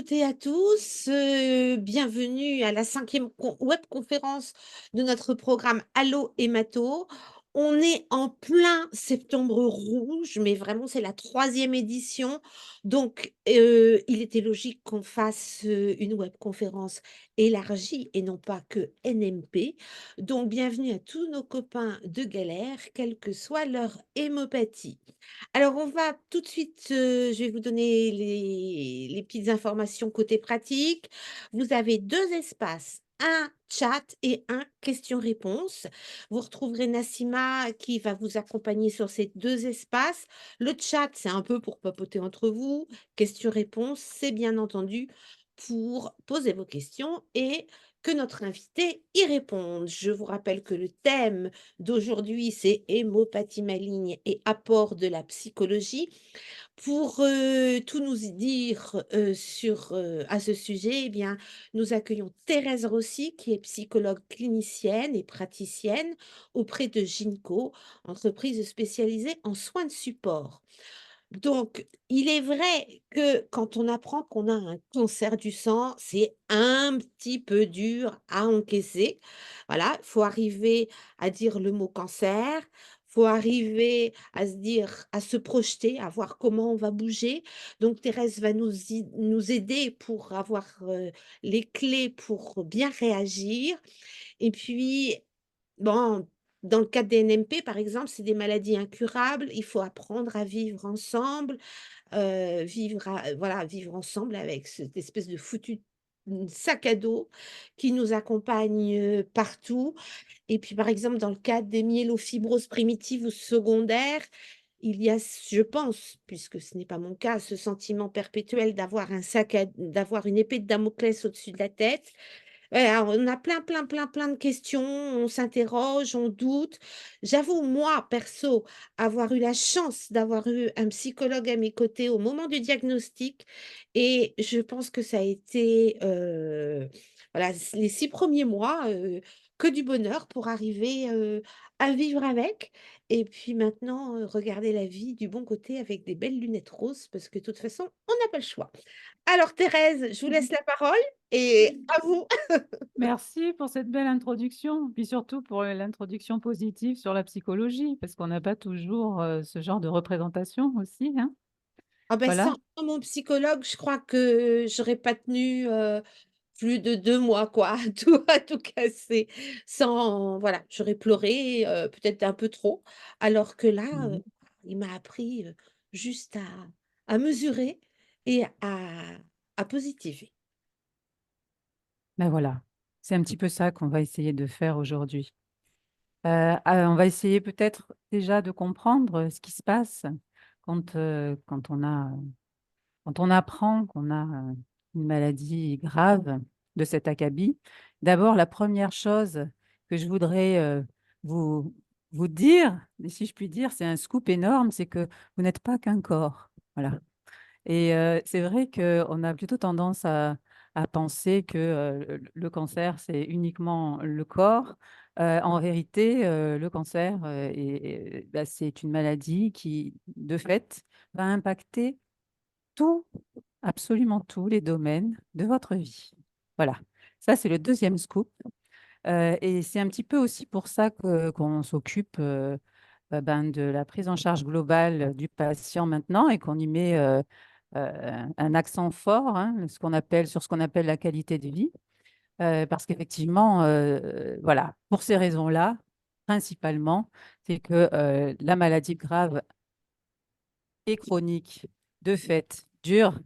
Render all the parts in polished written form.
toutes et à tous, bienvenue à la cinquième webconférence de notre programme Allo Hémato. On est en plein septembre rouge, mais vraiment c'est la troisième édition, donc il était logique qu'on fasse, une webconférence élargie et non pas que NMP. Donc bienvenue à tous nos copains de galère, quelle que soit leur hémopathie. Alors, on va tout de suite, je vais vous donner les petites informations côté pratique. Vous avez 2 espaces, un chat et un questions-réponses. Vous retrouverez Nassima qui va vous accompagner sur ces 2 espaces. Le chat, c'est un peu pour papoter entre vous. Questions-réponses, c'est bien entendu pour poser vos questions et que notre invité y réponde. Je vous rappelle que le thème d'aujourd'hui, c'est hémopathie maligne et apport de la psychologie. Pour tout nous dire à ce sujet, eh bien, nous accueillons Thérèse Rossi, qui est psychologue clinicienne et praticienne auprès de Ginco, entreprise spécialisée en soins de support. Donc, il est vrai que quand on apprend qu'on a un cancer du sang, c'est un petit peu dur à encaisser. Voilà, il faut arriver à dire le mot cancer, faut arriver à se dire, à se projeter, à voir comment on va bouger. Donc, Thérèse va nous aider pour avoir les clés pour bien réagir. Et puis, bon, dans le cadre des NMP, par exemple, c'est des maladies incurables. Il faut apprendre à vivre ensemble, vivre ensemble avec cette espèce de foutu sac à dos qui nous accompagne, partout. Et puis, par exemple, dans le cadre des myélofibroses primitives ou secondaires, il y a, je pense, puisque ce n'est pas mon cas, ce sentiment perpétuel d'avoir une épée de Damoclès au-dessus de la tête. Ouais, alors on a plein, plein, plein, plein de questions, on s'interroge, on doute. J'avoue, moi, perso, avoir eu la chance d'avoir eu un psychologue à mes côtés au moment du diagnostic et je pense que ça a été, voilà, les 6 premiers mois, que du bonheur pour arriver, à vivre avec et puis maintenant, regarder la vie du bon côté avec des belles lunettes roses parce que de toute façon, on n'a pas le choix. Alors Thérèse, je vous laisse la parole et à vous. Merci pour cette belle introduction, puis surtout pour l'introduction positive sur la psychologie, parce qu'on n'a pas toujours ce genre de représentation aussi, hein. Ah ben Voilà. sans mon psychologue, je crois que j'aurais pas tenu, plus de 2 mois quoi, à tout casser. Sans voilà, j'aurais pleuré, peut-être un peu trop, alors que là, Mhm. il m'a appris, juste à mesurer et à positiver. Ben voilà, c'est un petit peu ça qu'on va essayer de faire aujourd'hui. On va essayer peut-être déjà de comprendre ce qui se passe quand quand on apprend qu'on a une maladie grave de cet acabit. D'abord, la première chose que je voudrais vous, vous dire, et si je puis dire, c'est un scoop énorme, c'est que vous n'êtes pas qu'un corps. Voilà. Et c'est vrai qu'on a plutôt tendance à penser que le cancer, c'est uniquement le corps. En vérité, le cancer, bah, c'est une maladie qui, de fait, va impacter tout, absolument tous les domaines de votre vie. Voilà, ça c'est le deuxième scoop. Et c'est un petit peu aussi pour ça qu'on s'occupe ben, de la prise en charge globale du patient maintenant et qu'on y met un accent fort, hein, sur ce qu'on appelle la qualité de vie. Parce qu'effectivement, voilà, pour ces raisons-là, principalement, c'est que la maladie grave et chronique, de fait, dure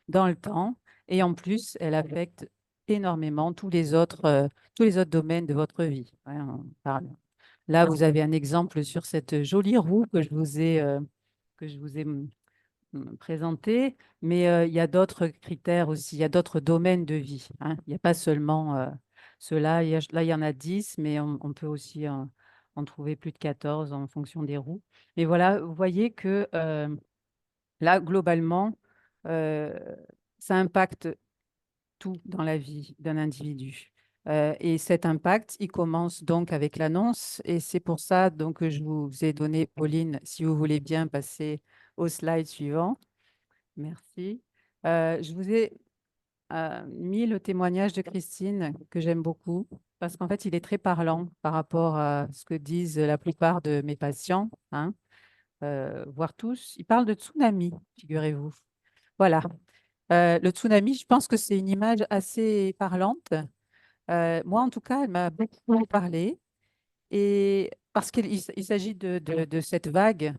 dans le temps et en plus, elle affecte énormément tous les autres domaines de votre vie. Ouais, on parle. Là, vous avez un exemple sur cette jolie roue que je vous ai présenté, mais il y a d'autres critères aussi, il y a d'autres domaines de vie, hein. Il n'y a pas seulement ceux-là. Là, il y en a 10, mais on peut aussi en trouver plus de 14 en fonction des roues. Mais voilà, vous voyez que là, globalement, euh, ça impacte tout dans la vie d'un individu. Et cet impact, il commence donc avec l'annonce. Et c'est pour ça donc, que je vous ai donné, Pauline, si vous voulez bien passer au slide suivant. Merci. Je vous ai mis le témoignage de Christine, que j'aime beaucoup, parce qu'en fait, il est très parlant par rapport à ce que disent la plupart de mes patients, hein, voire tous. Il parle de tsunami, figurez-vous. Voilà. Le tsunami, je pense que c'est une image assez parlante. Moi, en tout cas, elle m'a beaucoup parlé. Et parce qu'il s'agit de cette vague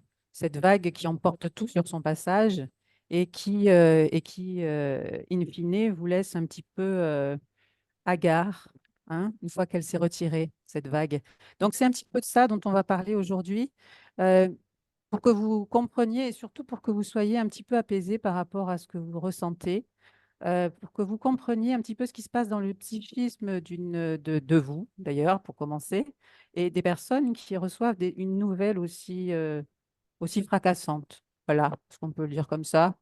qui emporte tout sur son passage et qui, in fine, vous laisse un petit peu hagard, hein, une fois qu'elle s'est retirée, cette vague. Donc, c'est un petit peu de ça dont on va parler aujourd'hui, euh, pour que vous compreniez et surtout pour que vous soyez un petit peu apaisé par rapport à ce que vous ressentez, pour que vous compreniez un petit peu ce qui se passe dans le psychisme de vous, d'ailleurs, pour commencer, et des personnes qui reçoivent une nouvelle aussi fracassante. Voilà, ce qu'on peut le dire comme ça,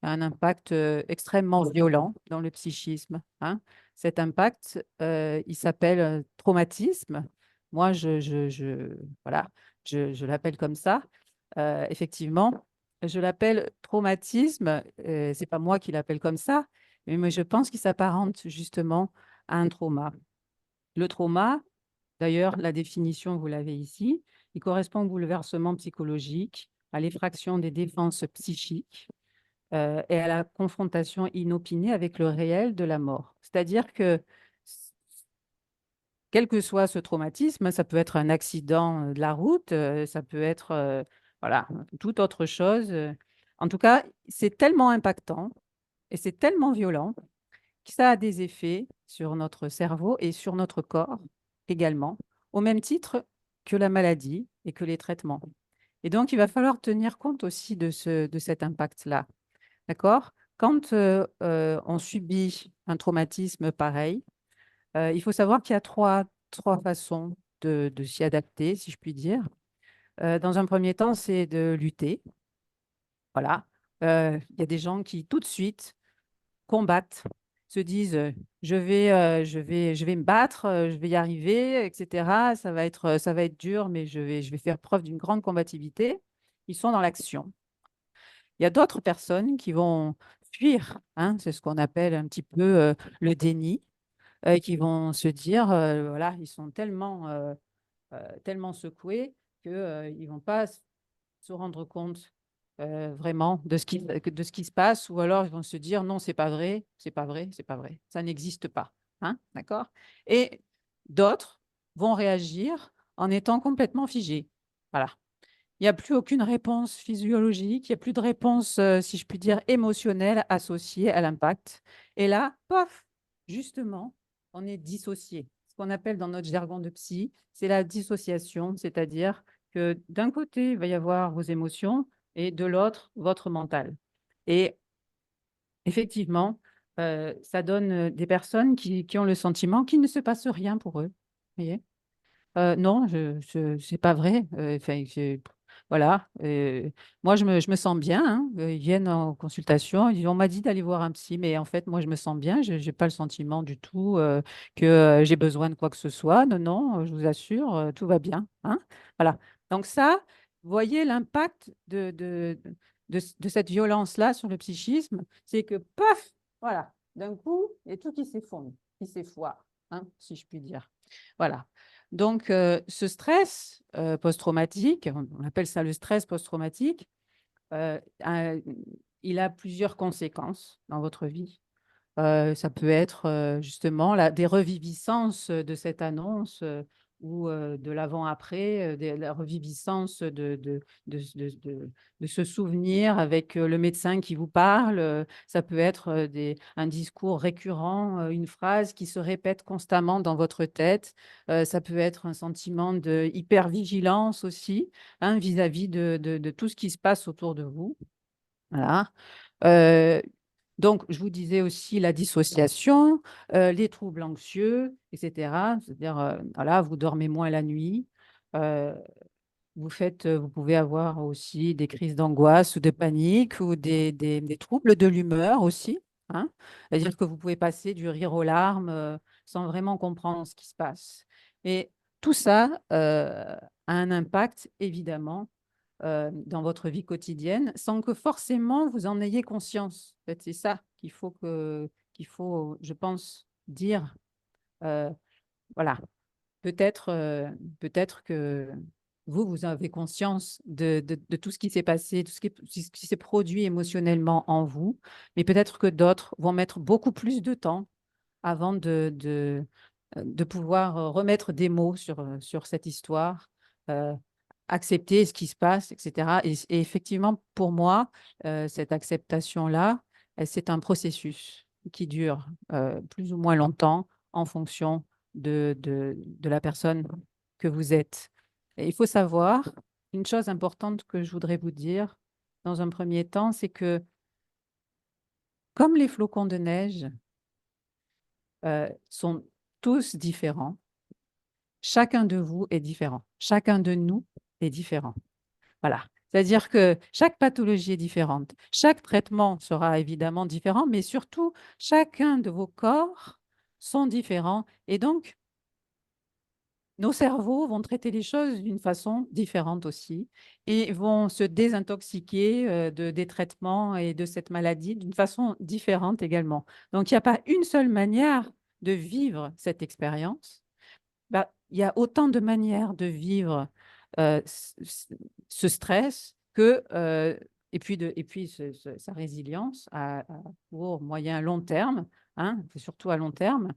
un impact extrêmement violent dans le psychisme, hein. Cet impact, il s'appelle traumatisme. Moi, voilà, je l'appelle comme ça. Effectivement, je l'appelle traumatisme. C'est pas moi qui l'appelle comme ça, mais je pense qu'il s'apparente justement à un trauma. Le trauma, d'ailleurs, la définition, vous l'avez ici, il correspond au bouleversement psychologique, à l'effraction des défenses psychiques et à la confrontation inopinée avec le réel de la mort. C'est-à-dire que, quel que soit ce traumatisme, ça peut être un accident de la route, ça peut être voilà, toute autre chose. En tout cas, c'est tellement impactant et c'est tellement violent que ça a des effets sur notre cerveau et sur notre corps également, au même titre que la maladie et que les traitements. Et donc, il va falloir tenir compte aussi de cet impact-là. D'accord? Quand on subit un traumatisme pareil, il faut savoir qu'il y a trois façons de s'y adapter, si je puis dire. Dans un premier temps, c'est de lutter. Voilà. Il y a des gens qui, tout de suite, combattent, se disent je vais me battre, je vais y arriver, etc. Ça va être dur, mais je vais faire preuve d'une grande combativité. Ils sont dans l'action. Il y a d'autres personnes qui vont fuir, hein, c'est ce qu'on appelle un petit peu le déni, qui vont se dire voilà, ils sont tellement secoués qu'ils ne vont pas se rendre compte vraiment de ce qui se passe, ou alors ils vont se dire non, c'est pas vrai, c'est pas vrai, c'est pas vrai, ça n'existe pas. Hein, d'accord? Et d'autres vont réagir en étant complètement figés. Voilà. Il n'y a plus aucune réponse physiologique, il n'y a plus de réponse, si je puis dire, émotionnelle associée à l'impact. Et là, paf, justement, on est dissocié. Ce qu'on appelle dans notre jargon de psy, c'est la dissociation, c'est-à-dire que d'un côté, il va y avoir vos émotions et de l'autre, votre mental. Et effectivement, ça donne des personnes qui ont le sentiment qu'il ne se passe rien pour eux. Vous voyez. Non, c'est pas vrai. Enfin, voilà. Moi, je me sens bien, hein. Ils viennent en consultation. On m'a dit d'aller voir un psy, mais en fait, moi, je me sens bien. Je n'ai pas le sentiment du tout que j'ai besoin de quoi que ce soit. Non, non, je vous assure, tout va bien, hein. Voilà. Donc ça, vous voyez l'impact de cette violence-là sur le psychisme, c'est que, paf, voilà, d'un coup, il y a tout qui s'effondre, qui s'effoire, hein, si je puis dire. Voilà. Donc, ce stress post-traumatique, on appelle ça le stress post-traumatique, euh, a- il a plusieurs conséquences dans votre vie. Ça peut être justement des reviviscences de cette annonce ou de l'avant-après, la reviviscence de ce souvenir avec le médecin qui vous parle. Ça peut être un discours récurrent, une phrase qui se répète constamment dans votre tête. Ça peut être un sentiment de hypervigilance aussi, hein, vis-à-vis de tout ce qui se passe autour de vous. Voilà. Euh, donc, je vous disais aussi la dissociation, les troubles anxieux, etc. C'est-à-dire, voilà, vous dormez moins la nuit. euh, vous pouvez avoir aussi des crises d'angoisse ou de panique ou des troubles de l'humeur aussi, hein. C'est-à-dire que vous pouvez passer du rire aux larmes sans vraiment comprendre ce qui se passe. Et tout ça a un impact, évidemment, dans votre vie quotidienne sans que forcément vous en ayez conscience. En fait, c'est ça qu'il faut, je pense, dire, euh, voilà, peut-être peut-être que vous avez conscience de tout ce qui s'est passé, tout ce qui s'est produit émotionnellement en vous, mais peut-être que d'autres vont mettre beaucoup plus de temps avant de pouvoir remettre des mots sur cette histoire, euh, accepter ce qui se passe, etc. Et effectivement, pour moi, cette acceptation-là, c'est un processus qui dure plus ou moins longtemps en fonction de la personne que vous êtes. Et il faut savoir, une chose importante que je voudrais vous dire dans un premier temps, c'est que comme les flocons de neige, sont tous différents. Chacun de vous est différent. Chacun de nous est différent. Voilà. C'est-à-dire que chaque pathologie est différente. Chaque traitement sera évidemment différent, mais surtout, chacun de vos corps sont différents. Et donc, nos cerveaux vont traiter les choses d'une façon différente aussi et vont se désintoxiquer des traitements et de cette maladie d'une façon différente également. Donc, il n'y a pas une seule manière de vivre cette expérience. Bah, il y a autant de manières de vivre ce stress et puis sa résilience à court, moyen, long terme, hein, surtout à long terme,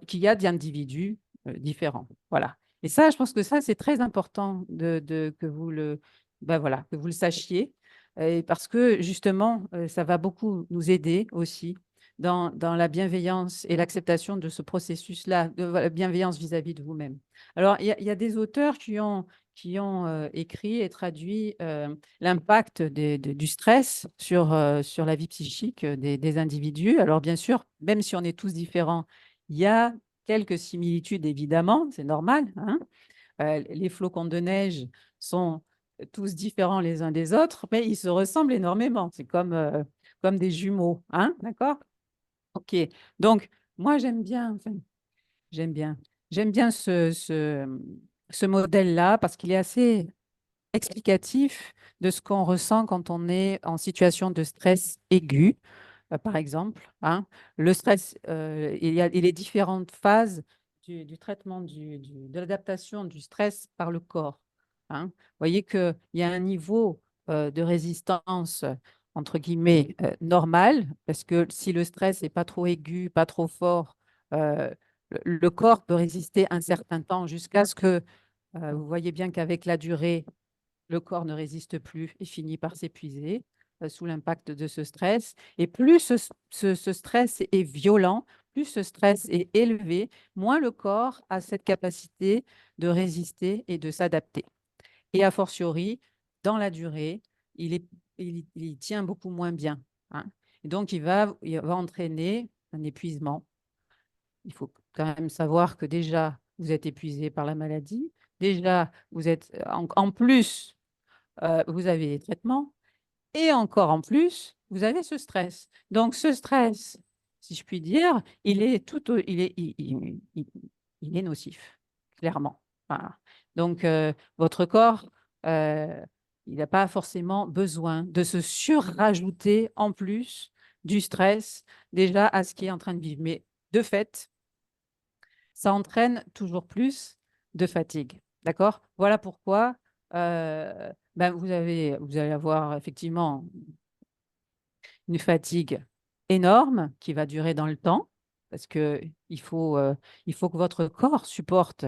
qu'il y a d'individus différents. Voilà. Et ça, je pense que ça, c'est très important que ben voilà, que vous le sachiez, et parce que justement, ça va beaucoup nous aider aussi dans la bienveillance et l'acceptation de ce processus-là, de la bienveillance vis-à-vis de vous-même. Alors, il y a des auteurs qui ont écrit et traduit l'impact du stress sur la vie psychique des individus. Alors, bien sûr, même si on est tous différents, il y a quelques similitudes, évidemment, c'est normal, hein. Les flocons de neige sont tous différents les uns des autres, mais ils se ressemblent énormément. C'est comme des jumeaux, hein, d'accord? OK. Donc, moi, j'aime bien, j'aime bien ce modèle-là parce qu'il est assez explicatif de ce qu'on ressent quand on est en situation de stress aigu, par exemple, hein. Le stress, il y a les différentes phases du traitement de l'adaptation du stress par le corps, hein. Vous voyez qu'il y a un niveau de résistance, entre guillemets, normal, parce que si le stress n'est pas trop aigu, pas trop fort, le corps peut résister un certain temps jusqu'à ce que, vous voyez bien qu'avec la durée, le corps ne résiste plus et finit par s'épuiser sous l'impact de ce stress. Et plus ce stress est violent, plus ce stress est élevé, moins le corps a cette capacité de résister et de s'adapter. Et a fortiori, dans la durée, il tient beaucoup moins bien, hein. Et donc, il va entraîner un épuisement. Il faut quand même savoir que déjà, vous êtes épuisé par la maladie. Déjà, vous êtes en plus vous avez les traitements et encore en plus, vous avez ce stress. Donc, ce stress, si je puis dire, il est nocif, clairement. Voilà. Donc, votre corps, euh, il n'a pas forcément besoin de se surrajouter en plus du stress déjà à ce qui est en train de vivre. Mais de fait, ça entraîne toujours plus de fatigue. D'accord? Voilà pourquoi ben vous allez avoir effectivement une fatigue énorme qui va durer dans le temps parce il faut que votre corps supporte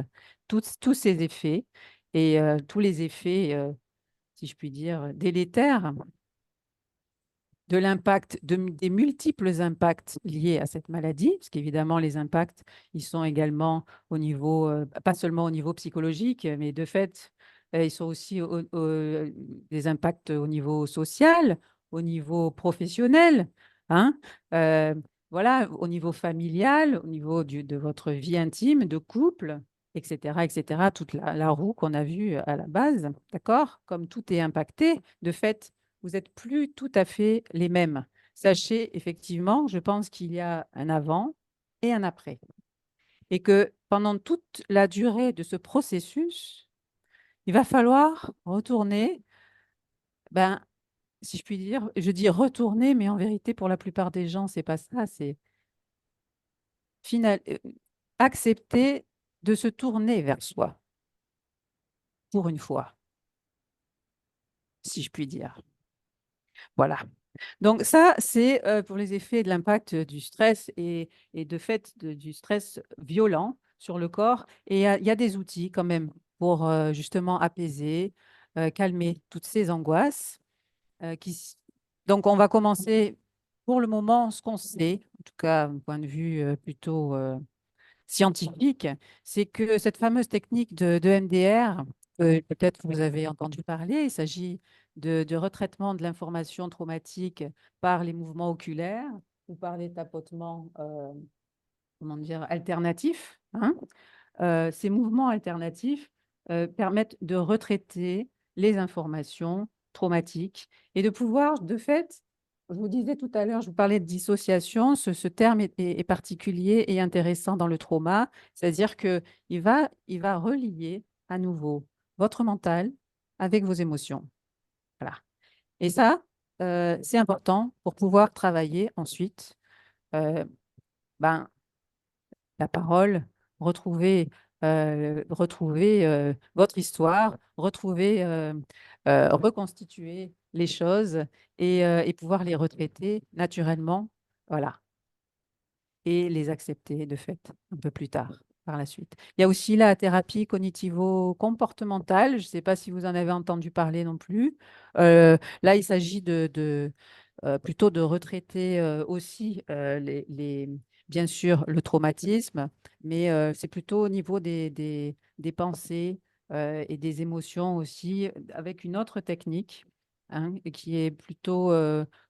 tous ces effets et tous les effets, si je puis dire, délétères de l'impact, des multiples impacts liés à cette maladie, parce qu'évidemment, les impacts, ils sont également au niveau, pas seulement au niveau psychologique, mais de fait, ils sont aussi des impacts au niveau social, au niveau professionnel, hein, euh, voilà, au niveau familial, au niveau de votre vie intime, de couple, etc., etc., toute la roue qu'on a vue à la base, d'accord? Comme tout est impacté, de fait, vous n'êtes plus tout à fait les mêmes. Sachez effectivement, je pense qu'il y a un avant et un après. Et que pendant toute la durée de ce processus, il va falloir retourner, ben, si je puis dire, je dis retourner, mais en vérité, pour la plupart des gens, c'est pas ça, accepter de se tourner vers soi, pour une fois, si je puis dire. Voilà. Donc ça, c'est pour les effets de l'impact du stress et de fait du stress violent sur le corps. Et il y a des outils quand même pour justement apaiser, calmer toutes ces angoisses. Donc on va commencer pour le moment, ce qu'on sait, en tout cas d'un point de vue plutôt scientifique, c'est que cette fameuse technique de MDR, peut-être vous avez entendu parler, il s'agit de retraitement de l'information traumatique par les mouvements oculaires ou par les tapotements, comment dire, alternatifs, hein. Ces mouvements alternatifs permettent de retraiter les informations traumatiques et de pouvoir, de fait, je vous disais tout à l'heure, je vous parlais de dissociation, ce terme est particulier et intéressant dans le trauma, c'est-à-dire qu'il va relier à nouveau votre mental avec vos émotions. Voilà. Et ça, c'est important pour pouvoir travailler ensuite euh, ben, la parole, retrouver votre histoire, reconstituer les choses et pouvoir les retraiter naturellement, voilà, et les accepter de fait un peu plus tard, par la suite. Il y a aussi la thérapie cognitivo-comportementale. Je ne sais pas si vous en avez entendu parler non plus. Là, il s'agit plutôt de retraiter aussi bien sûr le traumatisme, mais c'est plutôt au niveau des pensées et des émotions aussi, avec une autre technique, hein, qui est plutôt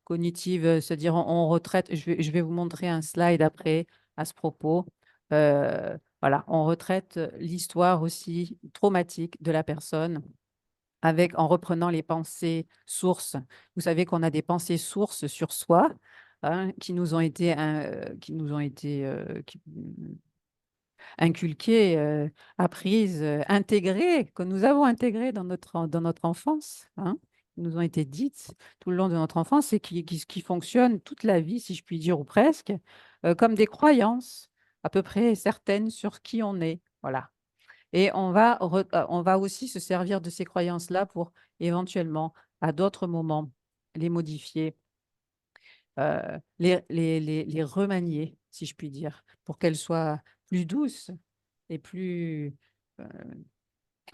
cognitive, c'est-à-dire on retraite, je vais vous montrer un slide après à ce propos. Voilà, on retraite l'histoire aussi traumatique de la personne en reprenant les pensées sources. Vous savez qu'on a des pensées sources sur soi, hein, qui inculquées, apprises, intégrées, que nous avons intégrées dans notre enfance, hein, qui nous ont été dites tout le long de notre enfance et qui fonctionnent toute la vie, si je puis dire, ou presque, comme des croyances à peu près certaines sur qui on est. Voilà. Et on va aussi se servir de ces croyances-là pour éventuellement, à d'autres moments, les modifier, les remanier, si je puis dire, pour qu'elles soient plus douces et euh,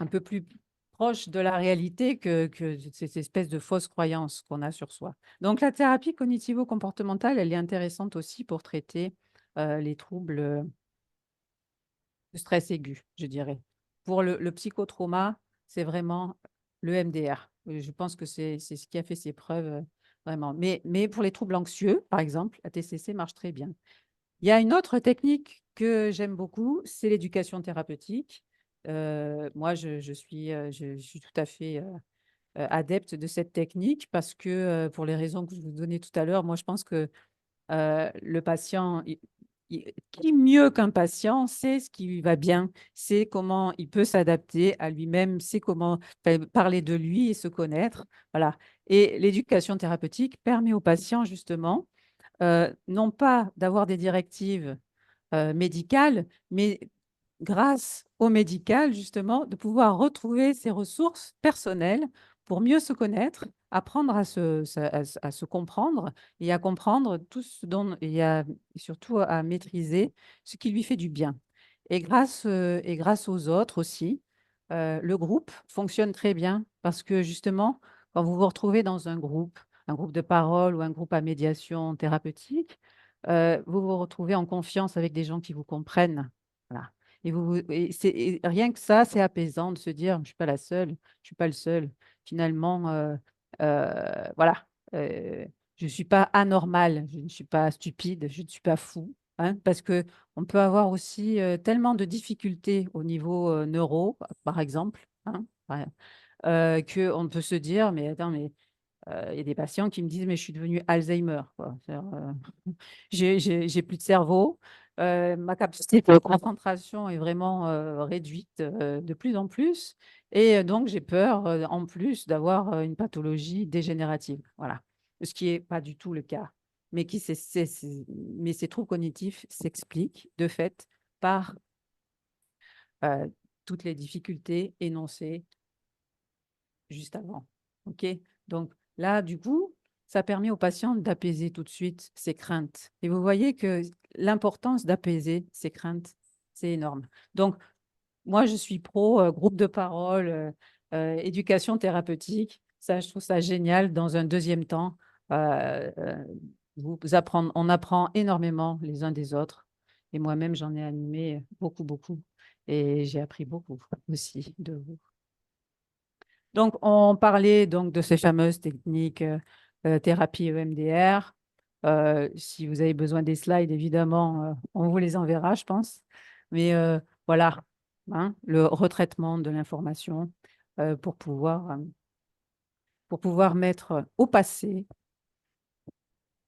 un peu plus proches de la réalité que ces espèces de fausses croyances qu'on a sur soi. Donc la thérapie cognitivo-comportementale, elle est intéressante aussi pour traiter les troubles de stress aigu, je dirais. Pour le psychotrauma, c'est vraiment le MDR. Je pense que c'est ce qui a fait ses preuves, vraiment. Mais pour les troubles anxieux, par exemple, la TCC marche très bien. Il y a une autre technique que j'aime beaucoup, c'est l'éducation thérapeutique. Moi, je suis tout à fait adepte de cette technique parce que, pour les raisons que je vous donnais tout à l'heure, moi, je pense que le patient, qui mieux qu'un patient sait ce qui lui va bien, sait comment il peut s'adapter à lui-même, sait comment parler de lui et se connaître. Voilà. Et l'éducation thérapeutique permet aux patients, justement, non pas d'avoir des directives médicales, mais grâce au médical, justement, de pouvoir retrouver ses ressources personnelles pour mieux se connaître, apprendre à se comprendre et à comprendre tout ce dont, et surtout à maîtriser ce qui lui fait du bien. Et grâce aux autres aussi, le groupe fonctionne très bien parce que justement, quand vous vous retrouvez dans un groupe de parole ou un groupe à médiation thérapeutique, vous vous retrouvez en confiance avec des gens qui vous comprennent. Voilà. Et rien que ça, c'est apaisant de se dire: «Je ne suis pas la seule, je ne suis pas le seul». Finalement, voilà, je ne suis pas anormal, je ne suis pas stupide, je ne suis pas fou, hein. Parce qu'on peut avoir aussi, tellement de difficultés au niveau, par exemple, hein, ouais, qu'on peut se dire: «Mais attends, mais» il y a des patients qui me disent: «Mais je suis devenu Alzheimer, quoi». C'est-à-dire, j'ai plus de cerveau, ma capacité de concentration est vraiment, réduite, de plus en plus et donc j'ai peur, en plus d'avoir, une pathologie dégénérative. Voilà. Ce qui est pas du tout le cas. mais ces troubles cognitifs s'expliquent de fait par euh, toutes les difficultés énoncées juste avant. OK? Donc là, du coup, ça permet aux patients d'apaiser tout de suite ses craintes. Et vous voyez que l'importance d'apaiser ses craintes, c'est énorme. Donc, moi, je suis pro groupe de parole, éducation thérapeutique. Ça, je trouve ça génial. Dans un deuxième temps, euh, euh, on apprend énormément les uns des autres. Et moi-même, j'en ai animé beaucoup, beaucoup. Et j'ai appris beaucoup aussi de vous. Donc, on parlait donc de ces fameuses techniques thérapie EMDR. Si vous avez besoin des slides, évidemment, on vous les enverra, je pense. Mais voilà, hein, le retraitement de l'information euh, pour pouvoir, euh, pour pouvoir mettre au passé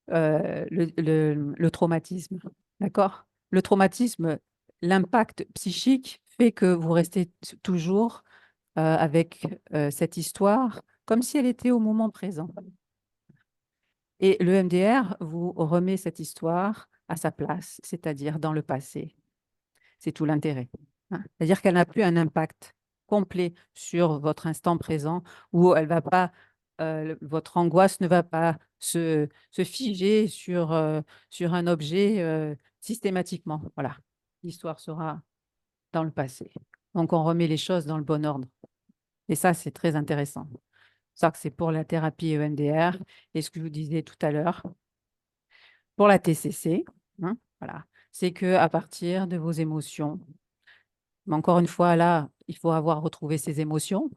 le traumatisme. D'accord? Le traumatisme, l'impact psychique fait que vous restez toujours avec cette histoire comme si elle était au moment présent. Et le MDR vous remet cette histoire à sa place, c'est-à-dire dans le passé. C'est tout l'intérêt, hein. C'est-à-dire qu'elle n'a plus un impact complet sur votre instant présent où elle va pas, votre angoisse ne va pas se figer sur un objet systématiquement. Voilà, l'histoire sera dans le passé. Donc, on remet les choses dans le bon ordre. Et ça, c'est très intéressant. Ça, c'est pour la thérapie EMDR. Et ce que je vous disais tout à l'heure, pour la TCC, hein, voilà, c'est que à partir de vos émotions, mais encore une fois, là, il faut avoir retrouvé ses émotions.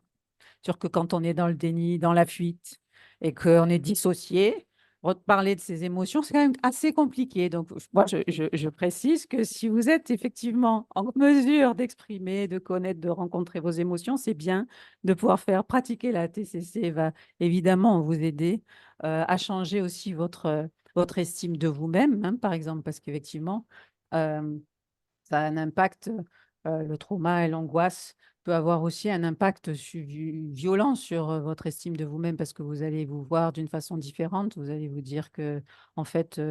Sûr que quand on est dans le déni, dans la fuite et qu'on est dissocié, reparler de ses émotions, c'est quand même assez compliqué. Donc, moi, je précise que si vous êtes effectivement en mesure d'exprimer, de connaître, de rencontrer vos émotions, c'est bien de pouvoir faire pratiquer la TCC va évidemment vous aider à changer aussi votre estime de vous-même, hein, par exemple, parce qu'effectivement, euh, ça a un impact, le trauma et l'angoisse peut avoir aussi un impact violent sur votre estime de vous-même parce que vous allez vous voir d'une façon différente. Vous allez vous dire que, en fait,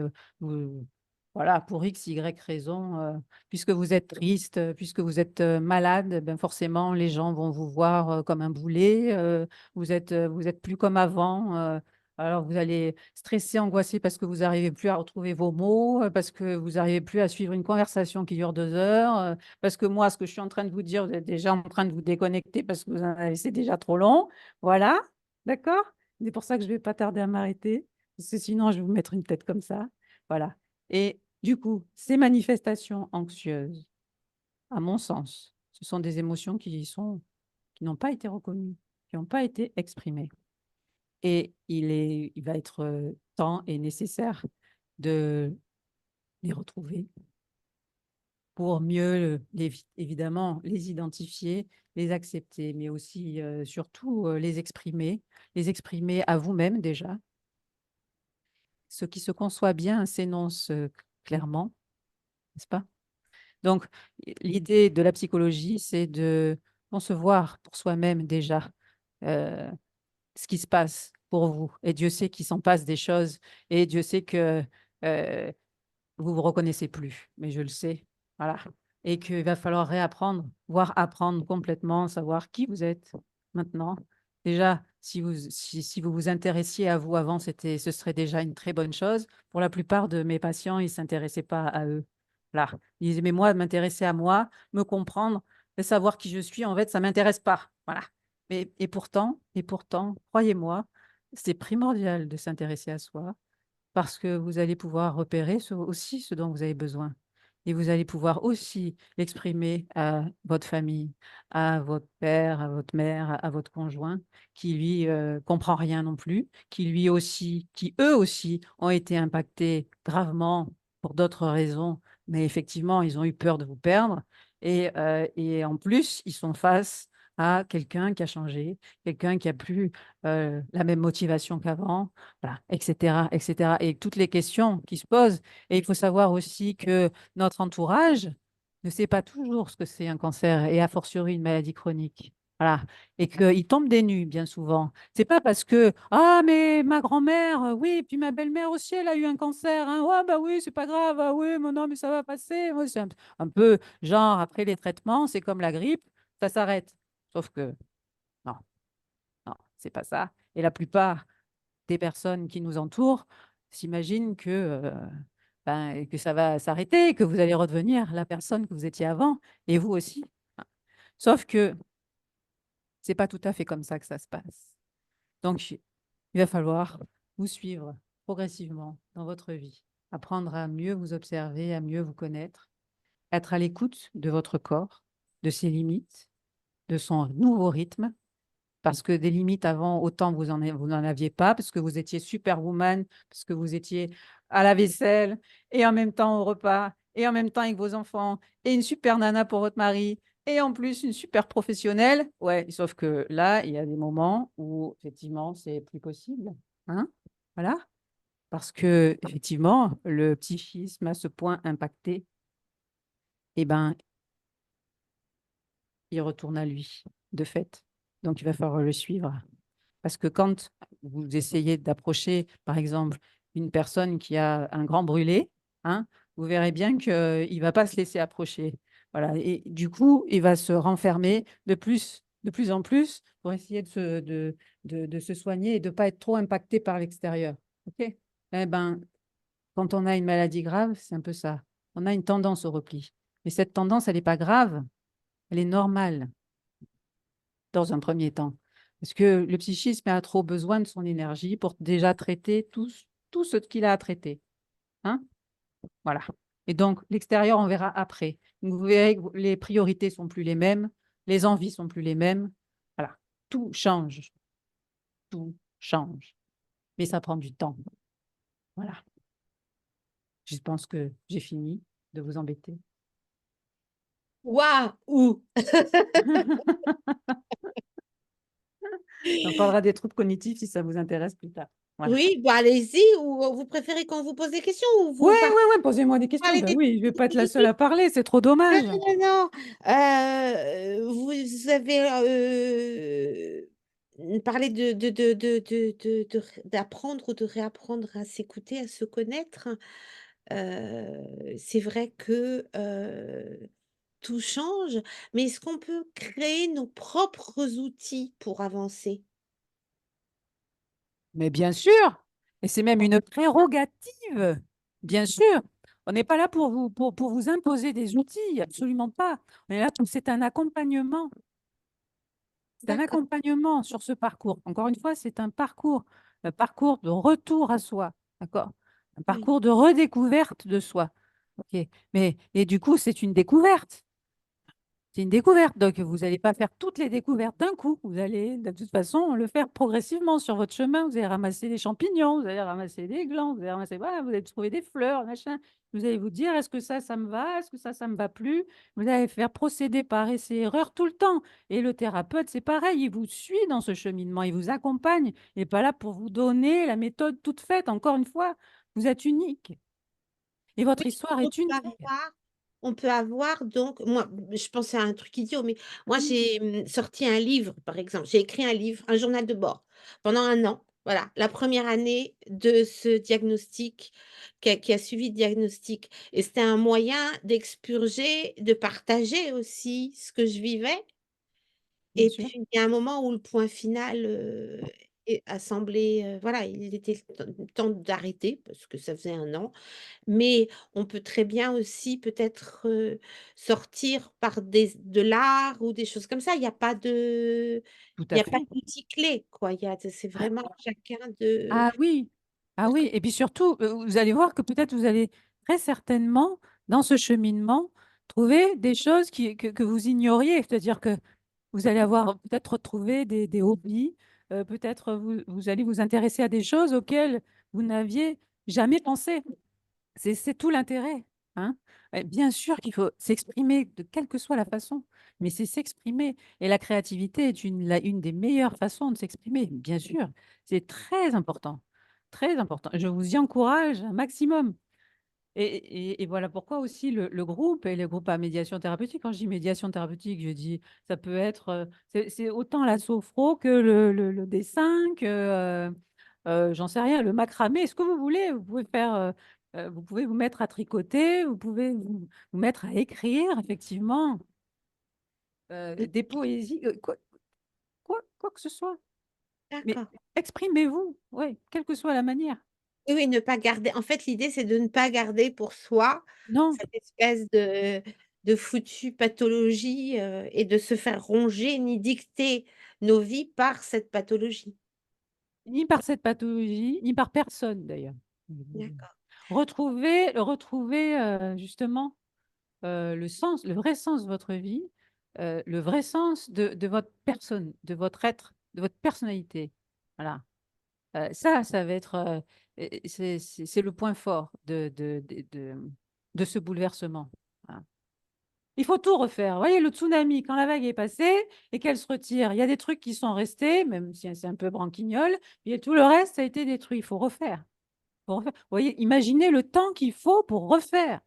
voilà, pour X, Y raison, puisque vous êtes triste, puisque vous êtes malade, ben forcément, les gens vont vous voir comme un boulet. Vous êtes plus comme avant. Alors, vous allez stresser, angoisser parce que vous n'arrivez plus à retrouver vos mots, parce que vous n'arrivez plus à suivre une conversation qui dure 2 heures, parce que moi, ce que je suis en train de vous dire, vous êtes déjà en train de vous déconnecter parce que vous en avez, c'est déjà trop long. Voilà, d'accord? C'est pour ça que je ne vais pas tarder à m'arrêter, parce que sinon, je vais vous mettre une tête comme ça. Voilà. Et du coup, ces manifestations anxieuses, à mon sens, ce sont des émotions qui n'ont pas été reconnues, qui n'ont pas été exprimées. Et il va être temps et nécessaire de les retrouver pour mieux, évidemment, les identifier, les accepter, mais aussi, surtout, les exprimer à vous-même déjà. Ce qui se conçoit bien s'énonce clairement, n'est-ce pas? Donc, l'idée de la psychologie, c'est de concevoir pour soi-même déjà euh, ce qui se passe pour vous. Et Dieu sait qu'il s'en passe des choses. Et Dieu sait que euh, vous vous reconnaissez plus. Mais je le sais. Voilà. Et qu'il va falloir réapprendre, voire apprendre complètement, savoir qui vous êtes maintenant. Déjà, si vous vous intéressiez à vous avant, ce serait déjà une très bonne chose. Pour la plupart de mes patients, ils ne s'intéressaient pas à eux. Là, ils disaient, mais moi, m'intéresser à moi, me comprendre, et savoir qui je suis, en fait, ça ne m'intéresse pas. Voilà. Et pourtant, croyez-moi, c'est primordial de s'intéresser à soi parce que vous allez pouvoir repérer aussi ce dont vous avez besoin. Et vous allez pouvoir aussi l'exprimer à votre famille, à votre père, à votre mère, à votre conjoint, qui lui comprend rien non plus, qui eux aussi ont été impactés gravement pour d'autres raisons, mais effectivement, ils ont eu peur de vous perdre. Et en plus, ils sont face à quelqu'un qui a changé, quelqu'un qui a plus la même motivation qu'avant, voilà, etc., etc. Et toutes les questions qui se posent. Et il faut savoir aussi que notre entourage ne sait pas toujours ce que c'est un cancer et a fortiori une maladie chronique. Voilà. Et qu'ils tombent des nues, bien souvent. C'est pas parce que, ah, mais ma grand-mère, oui, puis ma belle-mère aussi, elle a eu un cancer. Hein. Ouais, bah oui, c'est pas grave. Ah oui, mais non, mais ça va passer. Ouais, c'est un peu genre, après les traitements, c'est comme la grippe, ça s'arrête. Sauf que, non, non, c'est pas ça. Et la plupart des personnes qui nous entourent s'imaginent que ça va s'arrêter, que vous allez redevenir la personne que vous étiez avant, et vous aussi. Sauf que c'est pas tout à fait comme ça que ça se passe. Donc, il va falloir vous suivre progressivement dans votre vie, apprendre à mieux vous observer, à mieux vous connaître, être à l'écoute de votre corps, de ses limites, de son nouveau rythme, parce que des limites avant, autant vous n'en aviez pas, parce que vous étiez superwoman, parce que vous étiez à la vaisselle, et en même temps au repas, et en même temps avec vos enfants, et une super nana pour votre mari, et en plus une super professionnelle. Ouais, sauf que là, il y a des moments où effectivement, c'est plus possible. Hein. Voilà. Parce que effectivement, le psychisme à ce point impacté, eh ben, il retourne à lui, de fait. Donc, il va falloir le suivre. Parce que quand vous essayez d'approcher, par exemple, une personne qui a un grand brûlé, hein, vous verrez bien qu'il ne va pas se laisser approcher. Voilà. Et du coup, il va se renfermer de plus en plus pour essayer de se soigner et de ne pas être trop impacté par l'extérieur. OK. Eh ben, quand on a une maladie grave, c'est un peu ça. On a une tendance au repli. Mais cette tendance, elle n'est pas grave, elle est normale dans un premier temps. Parce que le psychisme a trop besoin de son énergie pour déjà traiter tout ce qu'il a à traiter. Hein. Voilà. Et donc, l'extérieur, on verra après. Vous verrez que les priorités sont plus les mêmes, les envies sont plus les mêmes. Voilà. Tout change. Tout change. Mais ça prend du temps. Voilà. Je pense que j'ai fini de vous embêter. Waouh! On parlera des troubles cognitifs si ça vous intéresse plus tard. Voilà. Oui, bah, allez-y, ou vous préférez qu'on vous pose des questions ou Ouais, vous ouais, ouais, posez-moi des questions. parlez Ben des oui, je vais troubles pas être la seule cognitifs? à parler, c'est trop Non, dommage. non, non, non. Vous avez parlé d'apprendre ou de réapprendre à s'écouter, à se connaître. C'est vrai que tout change, mais est-ce qu'on peut créer nos propres outils pour avancer? Mais bien sûr, et c'est même une prérogative, bien sûr. On n'est pas là pour vous imposer des outils, absolument pas. On est là c'est un accompagnement. C'est un D'accord, accompagnement sur ce parcours. Encore une fois, c'est un parcours de retour à soi, d'accord? Un oui. parcours de redécouverte de soi. OK. Mais, et du coup, c'est une découverte. C'est une découverte. Donc, vous n'allez pas faire toutes les découvertes d'un coup. Vous allez, de toute façon, le faire progressivement sur votre chemin. Vous allez ramasser des champignons, vous allez ramasser des glands, vous allez ramasser, voilà, vous allez trouver des fleurs, machin. Vous allez vous dire, est-ce que ça me va? Est-ce que ça me va plus? Vous allez faire procéder par essai-erreur tout le temps. Et le thérapeute, c'est pareil, il vous suit dans ce cheminement, il vous accompagne. Il n'est pas là pour vous donner la méthode toute faite. Encore une fois, vous êtes unique. Et votre Oui, histoire on est peut unique. avoir on peut avoir donc moi, je pensais à un truc idiot, mais moi j'ai, sorti un livre, par exemple. J'ai écrit un livre, un journal de bord pendant 1 an. Voilà, la première année de ce diagnostic qui a suivi le diagnostic et c'était un moyen d'expurger, de partager aussi ce que je vivais Bien et sûr. puis il y a un moment où le point final, a semblé, voilà, il était temps d'arrêter parce que ça faisait 1 an. Mais on peut très bien aussi peut-être, sortir par des de l'art ou des choses comme ça. Tout Il y à a pas fait. d'outil clé, quoi. C'est vraiment chacun de Ah oui, ah oui. Et puis surtout, vous allez voir que peut-être vous allez très certainement, dans ce cheminement, trouver des choses que vous ignoriez. C'est-à-dire que vous allez avoir peut-être retrouvé des hobbies, peut-être vous allez vous intéresser à des choses auxquelles vous n'aviez jamais pensé. C'est tout l'intérêt, hein. Bien sûr qu'il faut s'exprimer de quelle que soit la façon, mais c'est s'exprimer. Et la créativité est une des meilleures façons de s'exprimer, bien sûr. C'est très important, très important. Je vous y encourage un maximum. Et voilà pourquoi aussi le groupe et le groupe à médiation thérapeutique. Quand je dis médiation thérapeutique, je dis ça peut être, c'est autant la sophro que le dessin, que j'en sais rien, le macramé, ce que vous voulez. Vous pouvez faire, vous pouvez vous mettre à tricoter, vous pouvez vous mettre à écrire, effectivement, des poésies, quoi que ce soit. Mais D'accord. exprimez-vous, oui, quelle que soit la manière. Oui, oui, ne pas garder en fait, l'idée, c'est de ne pas garder pour soi Non, cette espèce de foutue pathologie, et de se faire ronger ni dicter nos vies par cette pathologie. ni par cette pathologie, ni par personne d'ailleurs. D'accord. Retrouver justement le sens, le vrai sens de votre vie, le vrai sens de votre personne, de votre être, de votre personnalité. Voilà. Ça va être, c'est le point fort de ce bouleversement. Voilà. Il faut tout refaire. Vous voyez, le tsunami, quand la vague est passée et qu'elle se retire, il y a des trucs qui sont restés, même si c'est un peu branquignol, et tout le reste a été détruit. Il faut refaire. Vous voyez, imaginez le temps qu'il faut pour refaire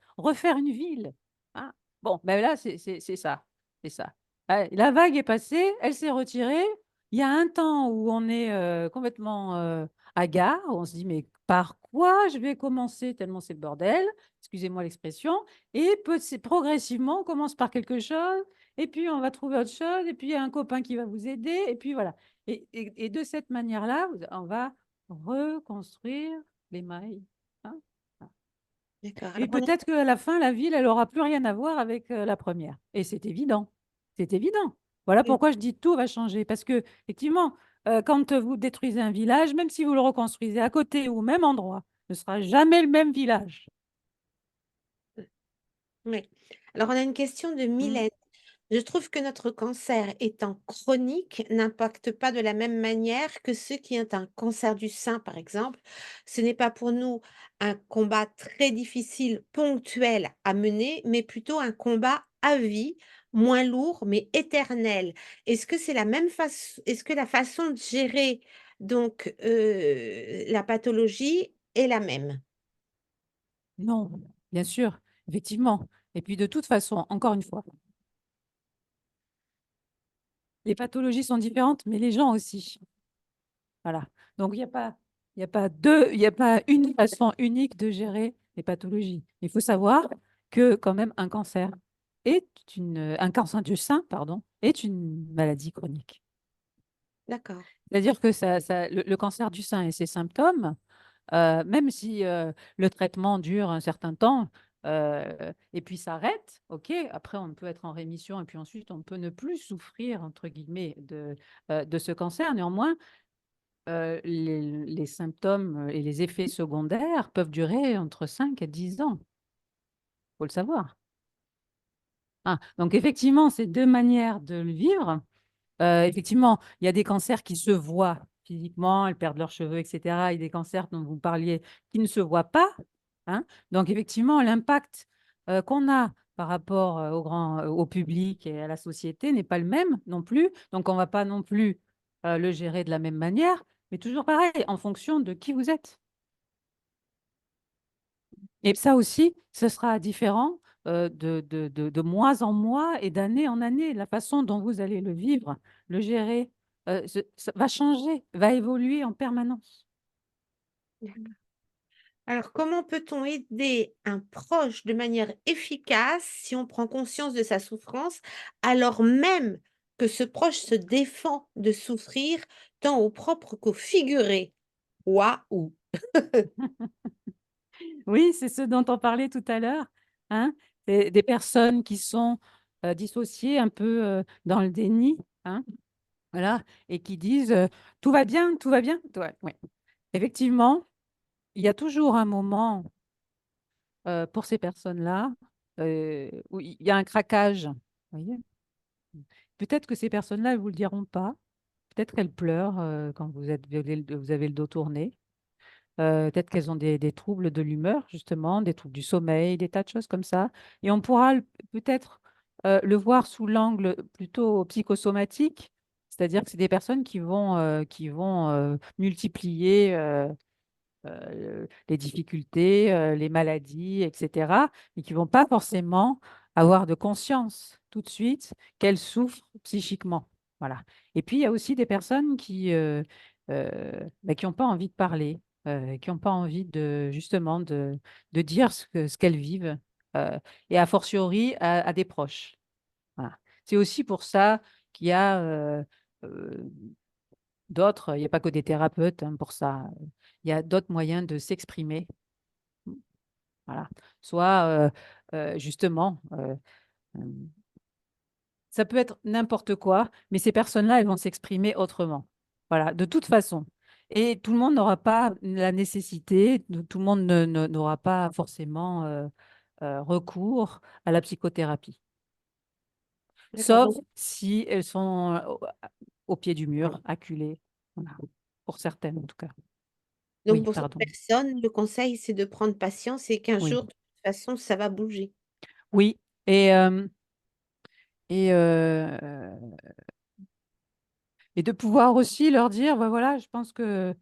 une ville. Hein. Bon, ben là, c'est ça. C'est ça. La vague est passée, elle s'est retirée. Il y a un temps où on est complètement hagard, où on se dit, mais par quoi je vais commencer tellement c'est le bordel, excusez-moi l'expression, et progressivement, on commence par quelque chose, et puis on va trouver autre chose, et puis il y a un copain qui va vous aider, et puis voilà. Et de cette manière-là, on va reconstruire les mailles. Hein. Ah. D'accord. Et Alors on a peut-être qu'à la fin, la ville, elle n'aura plus rien à voir avec la première. Et c'est évident. C'est évident. Voilà oui, pourquoi je dis tout va changer. Parce que, effectivement, quand vous détruisez un village, même si vous le reconstruisez à côté ou au même endroit, ce ne sera jamais le même village. oui. Alors on a une question de Mm. Mylène. Je trouve que notre cancer étant chronique n'impacte pas de la même manière que ceux qui ont un cancer du sein, par exemple. Ce n'est pas pour nous un combat très difficile, ponctuel à mener, mais plutôt un combat à vie, moins lourd, mais éternel. Est-ce que c'est la même façon, est-ce que la façon de gérer donc la pathologie est la même? Non, bien sûr, effectivement. Et puis de toute façon, encore une fois, les pathologies sont différentes, mais les gens aussi. Voilà. Donc, il y a pas une façon unique de gérer les pathologies. Il faut savoir que quand même un cancer du sein, pardon, est une maladie chronique. D'accord, C'est-à-dire que le cancer du sein et ses symptômes, même si le traitement dure un certain temps et puis s'arrête, ok, après on peut être en rémission et puis ensuite on peut ne plus souffrir, entre guillemets, de ce cancer. Néanmoins, les symptômes et les effets secondaires peuvent durer entre 5 et 10 ans. Il faut le savoir. Hein. Donc, effectivement, c'est deux manières de le vivre. Effectivement, il y a des cancers qui se voient physiquement, elles perdent leurs cheveux, etc. Il y a des cancers dont vous parliez qui ne se voient pas. Hein. Donc, effectivement, l'impact qu'on a par rapport au public et à la société n'est pas le même non plus. Donc, on ne va pas non plus le gérer de la même manière, mais toujours pareil, en fonction de qui vous êtes. Et ça aussi, ce sera différent de mois en mois et d'année en année. La façon dont vous allez le vivre, le gérer, ça va changer, va évoluer en permanence. d'accord. Alors, comment peut-on aider un proche de manière efficace si on prend conscience de sa souffrance, alors même que ce proche se défend de souffrir tant au propre qu'au figuré? Waouh! Oui, c'est ce dont on parlait tout à l'heure. Hein, des personnes qui sont dissociées un peu dans le déni, hein, voilà, et qui disent tout va bien, tout va bien. Ouais, ouais. Effectivement, il y a toujours un moment pour ces personnes-là où il y a un craquage. Vous voyez. Peut-être que ces personnes-là, elles ne vous le diront pas. Peut-être qu'elles pleurent quand vous avez le dos tourné. Peut-être qu'elles ont des troubles de l'humeur, justement, des troubles du sommeil, des tas de choses comme ça. Et on pourra peut-être le voir sous l'angle plutôt psychosomatique, c'est-à-dire que c'est des personnes qui vont multiplier les difficultés, les maladies, etc., et qui ne vont pas forcément avoir de conscience tout de suite qu'elles souffrent psychiquement. Voilà. Et puis, il y a aussi des personnes qui n'ont pas envie de parler, qui n'ont pas envie justement de dire ce qu'elles vivent, euh, et a fortiori à des proches. Voilà. C'est aussi pour ça qu'il y a euh, d'autres, il n'y a pas que des thérapeutes, hein, pour ça. Il y a d'autres moyens de s'exprimer. Voilà. Soit justement, euh, ça peut être n'importe quoi, mais ces personnes-là, elles vont s'exprimer autrement. Voilà, de toute façon. Et tout le monde n'aura pas la nécessité, tout le monde n'aura pas forcément recours à la psychothérapie. D'accord. Sauf Donc, si elles sont au pied du mur, acculées. Voilà. Pour certaines, en tout cas. donc Oui, pour cette pardon. personne, le conseil, c'est de prendre patience et qu'un Oui. jour, de toute façon, ça va bouger. Oui. Et de pouvoir aussi leur dire, bah voilà, je pense que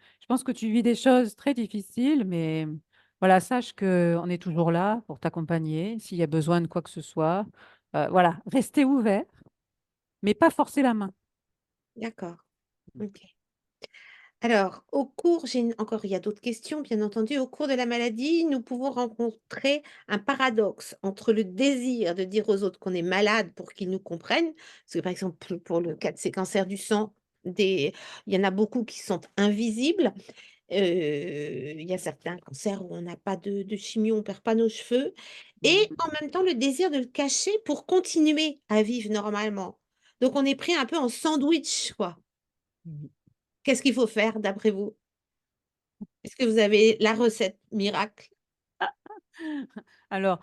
tu vis des choses très difficiles, mais voilà, sache qu'on est toujours là pour t'accompagner s'il y a besoin de quoi que ce soit. Voilà, rester ouvert, mais pas forcer la main. D'accord. OK. Alors, encore, il y a d'autres questions, bien entendu. Au cours de la maladie, nous pouvons rencontrer un paradoxe entre le désir de dire aux autres qu'on est malade pour qu'ils nous comprennent. Parce que, par exemple, pour le cas de ces cancers du sang, il y en a beaucoup qui sont invisibles. Il y a certains cancers où on n'a pas de chimio, on perd pas nos cheveux. Et Mhm. en même temps, le désir de le cacher pour continuer à vivre normalement. Donc, on est pris un peu en sandwich, quoi. Mhm. Qu'est-ce qu'il faut faire d'après vous? Est-ce que vous avez la recette miracle? Alors,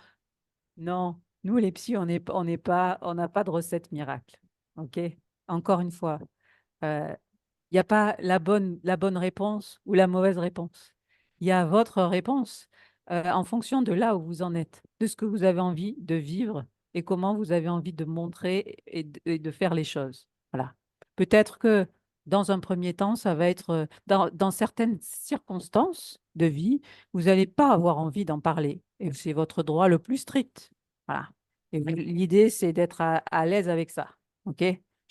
non, nous les psys, on n'a pas de recette miracle. OK? Encore une fois, il n'y a pas la bonne réponse ou la mauvaise réponse. Il y a votre réponse en fonction de là où vous en êtes, de ce que vous avez envie de vivre et comment vous avez envie de montrer et de faire les choses. Voilà. Peut-être que dans un premier temps, ça va être dans certaines circonstances de vie, vous n'allez pas avoir envie d'en parler et c'est votre droit le plus strict. Voilà. Et l'idée, c'est d'être à l'aise avec ça. OK? Je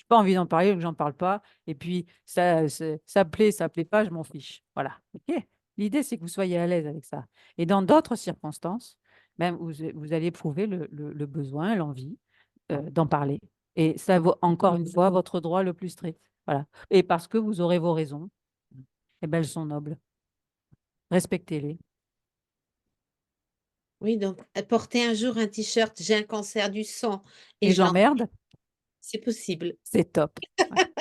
n'ai pas envie d'en parler, donc j'en parle pas. Et puis, ça plaît pas, je m'en fiche. Voilà. OK? L'idée, c'est que vous soyez à l'aise avec ça. Et dans d'autres circonstances, même vous allez éprouver le besoin, l'envie d'en parler. Et ça vaut encore une fois votre droit le plus strict. Voilà. Et parce que vous aurez vos raisons, eh ben, elles sont nobles. Respectez-les. Oui, donc porter un jour un t-shirt «J'ai un cancer du sang» et Et je l'en j'emmerde, c'est possible. c'est top. Ouais.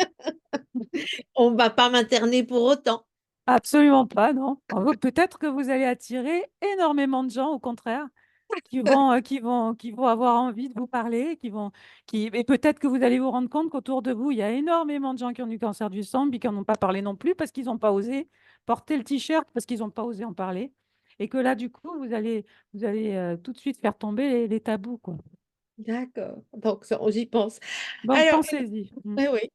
On va pas m'interner pour autant. Absolument pas, non. Peut-être que vous allez attirer énormément de gens, au contraire, qui vont avoir envie de vous parler, et peut-être que vous allez vous rendre compte qu'autour de vous, il y a énormément de gens qui ont du cancer du sang, puis qui n'en ont pas parlé non plus parce qu'ils n'ont pas osé porter le t-shirt, parce qu'ils n'ont pas osé en parler. Et que là, du coup, vous allez tout de suite faire tomber les tabous, quoi. D'accord, donc ça, j'y pense. Donc, Alors, pensez-y. Mm. oui, oui,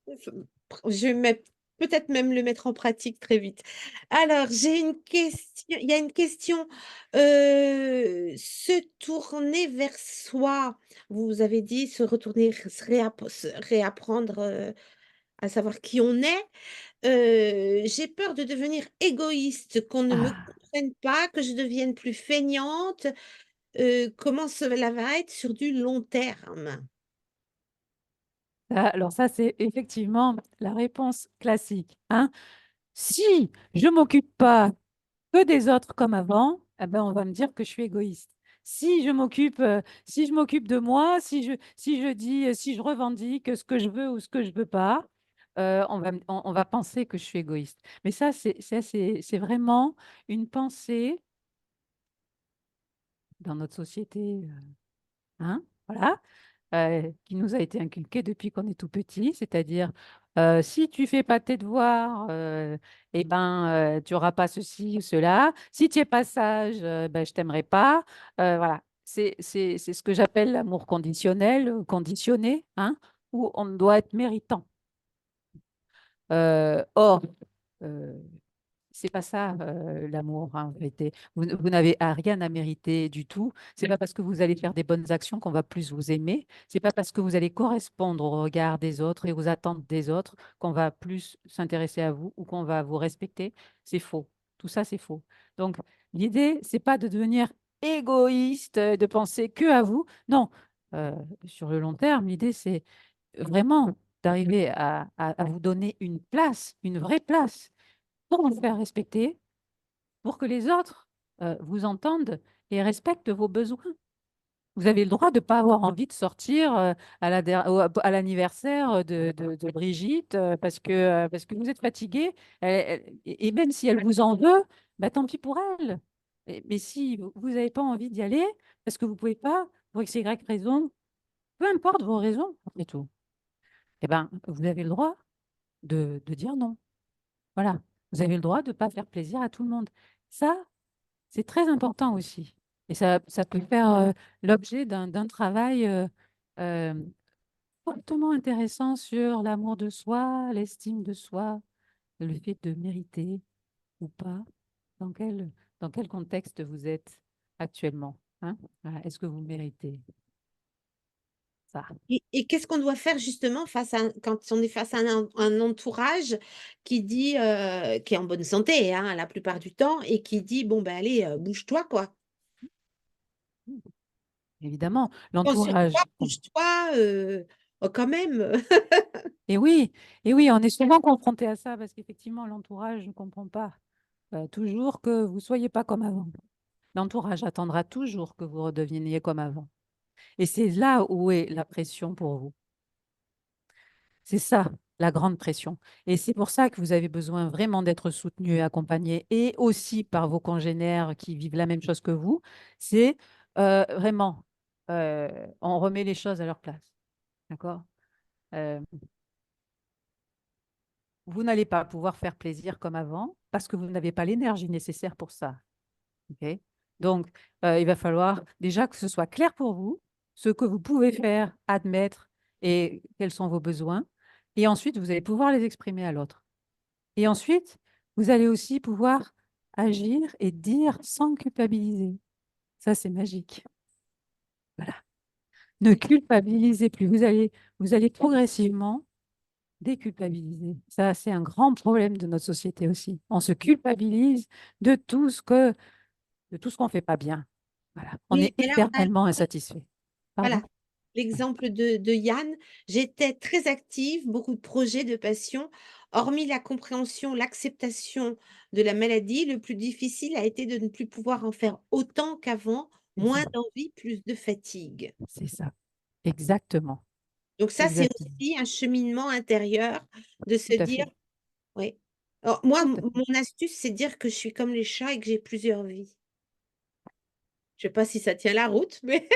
je vais peut-être même le mettre en pratique très vite. Alors, j'ai une question, il y a une question, se tourner vers soi. Vous avez dit se retourner, se réapprendre, à savoir qui on est. J'ai peur de devenir égoïste, qu'on ne me Ah. comprenne pas, que je devienne plus feignante. Comment cela va être sur du long terme? Alors ça, c'est effectivement la réponse classique, hein. Si je m'occupe pas que des autres comme avant, eh ben, on va me dire que je suis égoïste. Si je m'occupe de moi, si je dis, si je revendique ce que je veux ou ce que je veux pas, on va penser que je suis égoïste. Mais ça, c'est vraiment une pensée dans notre société, hein, voilà, qui nous a été inculquée depuis qu'on est tout petit, c'est-à-dire si tu fais pas tes devoirs, eh ben, tu n'auras pas ceci ou cela. Si tu es pas sage, ben, je t'aimerai pas. Voilà, c'est ce que j'appelle l'amour conditionnel, conditionné, hein, où on doit être méritant. Or, euh, c'est pas ça, l'amour, hein, en vérité. Vous n'avez rien à mériter du tout. C'est pas parce que vous allez faire des bonnes actions qu'on va plus vous aimer. C'est pas parce que vous allez correspondre au regard des autres et aux attentes des autres qu'on va plus s'intéresser à vous ou qu'on va vous respecter. C'est faux. Tout ça, c'est faux. Donc, l'idée, c'est pas de devenir égoïste, de penser que à vous. Non. Euh, sur le long terme, l'idée, c'est vraiment d'arriver à vous donner une place, une vraie place, pour vous faire respecter, pour que les autres vous entendent et respectent vos besoins. Vous avez le droit de ne pas avoir envie de sortir à l'anniversaire de Brigitte parce que vous êtes fatigué. Et même si elle vous en veut, bah, tant pis pour elle. Mais si vous n'avez pas envie d'y aller parce que vous ne pouvez pas, pour X, Y raison, peu importe vos raisons, après tout, eh ben, vous avez le droit de dire non. Voilà. Vous avez le droit de ne pas faire plaisir à tout le monde. Ça, c'est très important aussi. Et ça peut faire l'objet d'un travail euh, fortement intéressant sur l'amour de soi, l'estime de soi, le fait de mériter ou pas, dans dans quel contexte vous êtes actuellement, hein? Voilà. Est-ce que vous méritez ça? Et qu'est-ce qu'on doit faire justement quand on est face à un entourage qui dit, qui est en bonne santé, hein, la plupart du temps et qui dit: «Bon, ben, allez, bouge-toi, quoi». Mm. Évidemment, Prends sur toi, l'entourage. bouge-toi, oh, quand même. Et oui, et oui, on est souvent confronté à ça parce qu'effectivement, l'entourage ne comprend pas toujours que vous ne soyez pas comme avant. L'entourage attendra toujours que vous redeveniez comme avant. Et c'est là où est la pression pour vous. C'est ça, la grande pression. Et c'est pour ça que vous avez besoin vraiment d'être soutenu et accompagné, et aussi par vos congénères qui vivent la même chose que vous. C'est vraiment, on remet les choses à leur place. D'accord? Euh, vous n'allez pas pouvoir faire plaisir comme avant parce que vous n'avez pas l'énergie nécessaire pour ça. OK? Donc, il va falloir déjà que ce soit clair pour vous, ce que vous pouvez faire, admettre et quels sont vos besoins. Et ensuite, vous allez pouvoir les exprimer à l'autre. Et ensuite, vous allez aussi pouvoir agir et dire sans culpabiliser. Ça, c'est magique. Voilà. Ne culpabilisez plus. Vous allez progressivement déculpabiliser. Ça, c'est un grand problème de notre société aussi. On se culpabilise de de tout ce qu'on fait pas bien. Voilà. On Oui, est mais là, on a éternellement insatisfait. Pardon? voilà, l'exemple de Yann. J'étais très active, beaucoup de projets, de passion. Hormis la compréhension, l'acceptation de la maladie, le plus difficile a été de ne plus pouvoir en faire autant qu'avant, C'est ça. moins d'envie, plus de fatigue. C'est ça. Exactement. Donc ça, c'est Exactement. aussi un cheminement intérieur de se Tout à dire fait. oui. Alors moi, Tout à fait. mon astuce, c'est de dire que je suis comme les chats et que j'ai plusieurs vies. Je sais pas si ça tient la route, mais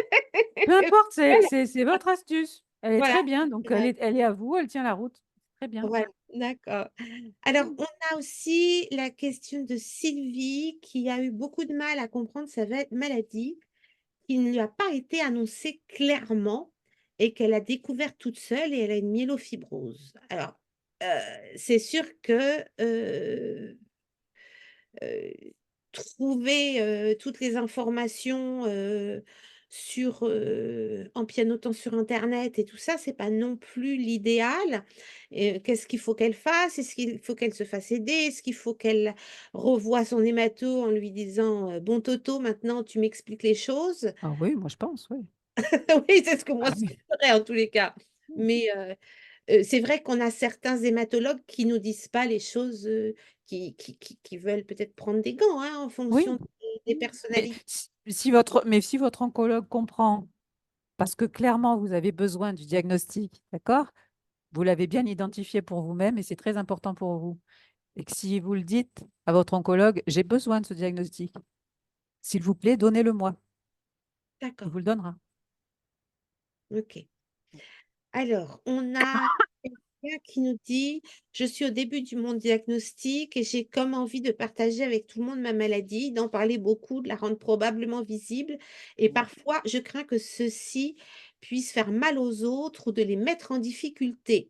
Peu importe, voilà, c'est votre astuce. Elle est voilà. très bien. Donc, elle est à vous, elle tient la route. Très bien. Voilà, d'accord. Alors, on a aussi la question de Sylvie qui a eu beaucoup de mal à comprendre sa maladie, qui ne lui a pas été annoncée clairement et qu'elle a découvert toute seule et elle a une myélofibrose. Alors, c'est sûr que heu, trouver, toutes les informations, en pianotant sur internet et tout ça, c'est pas non plus l'idéal. Et qu'est-ce qu'il faut qu'elle fasse? Est-ce qu'il faut qu'elle se fasse aider? Est-ce qu'il faut qu'elle revoie son hémato en lui disant: «Bon Toto, maintenant tu m'expliques les choses»? Ah oui, moi je pense, oui. Oui, c'est ce que moi Ah je oui. ferais en tous les cas. Mais c'est vrai qu'on a certains hématologues qui nous disent pas les choses, qui veulent peut-être prendre des gants, hein, en Oui. fonction des personnalités. Mais si votre oncologue comprend, parce que clairement vous avez besoin du diagnostic, d'accord? Vous l'avez bien identifié pour vous-même et c'est très important pour vous. Et que si vous le dites à votre oncologue, j'ai besoin de ce diagnostic, s'il vous plaît, donnez-le-moi. Il D'accord, vous le donnera. OK. Alors, on a quelqu'un qui nous dit: «Je suis au début du mon diagnostic et j'ai comme envie de partager avec tout le monde ma maladie, d'en parler beaucoup, de la rendre probablement visible et parfois je crains que ceci puisse faire mal aux autres ou de les mettre en difficulté.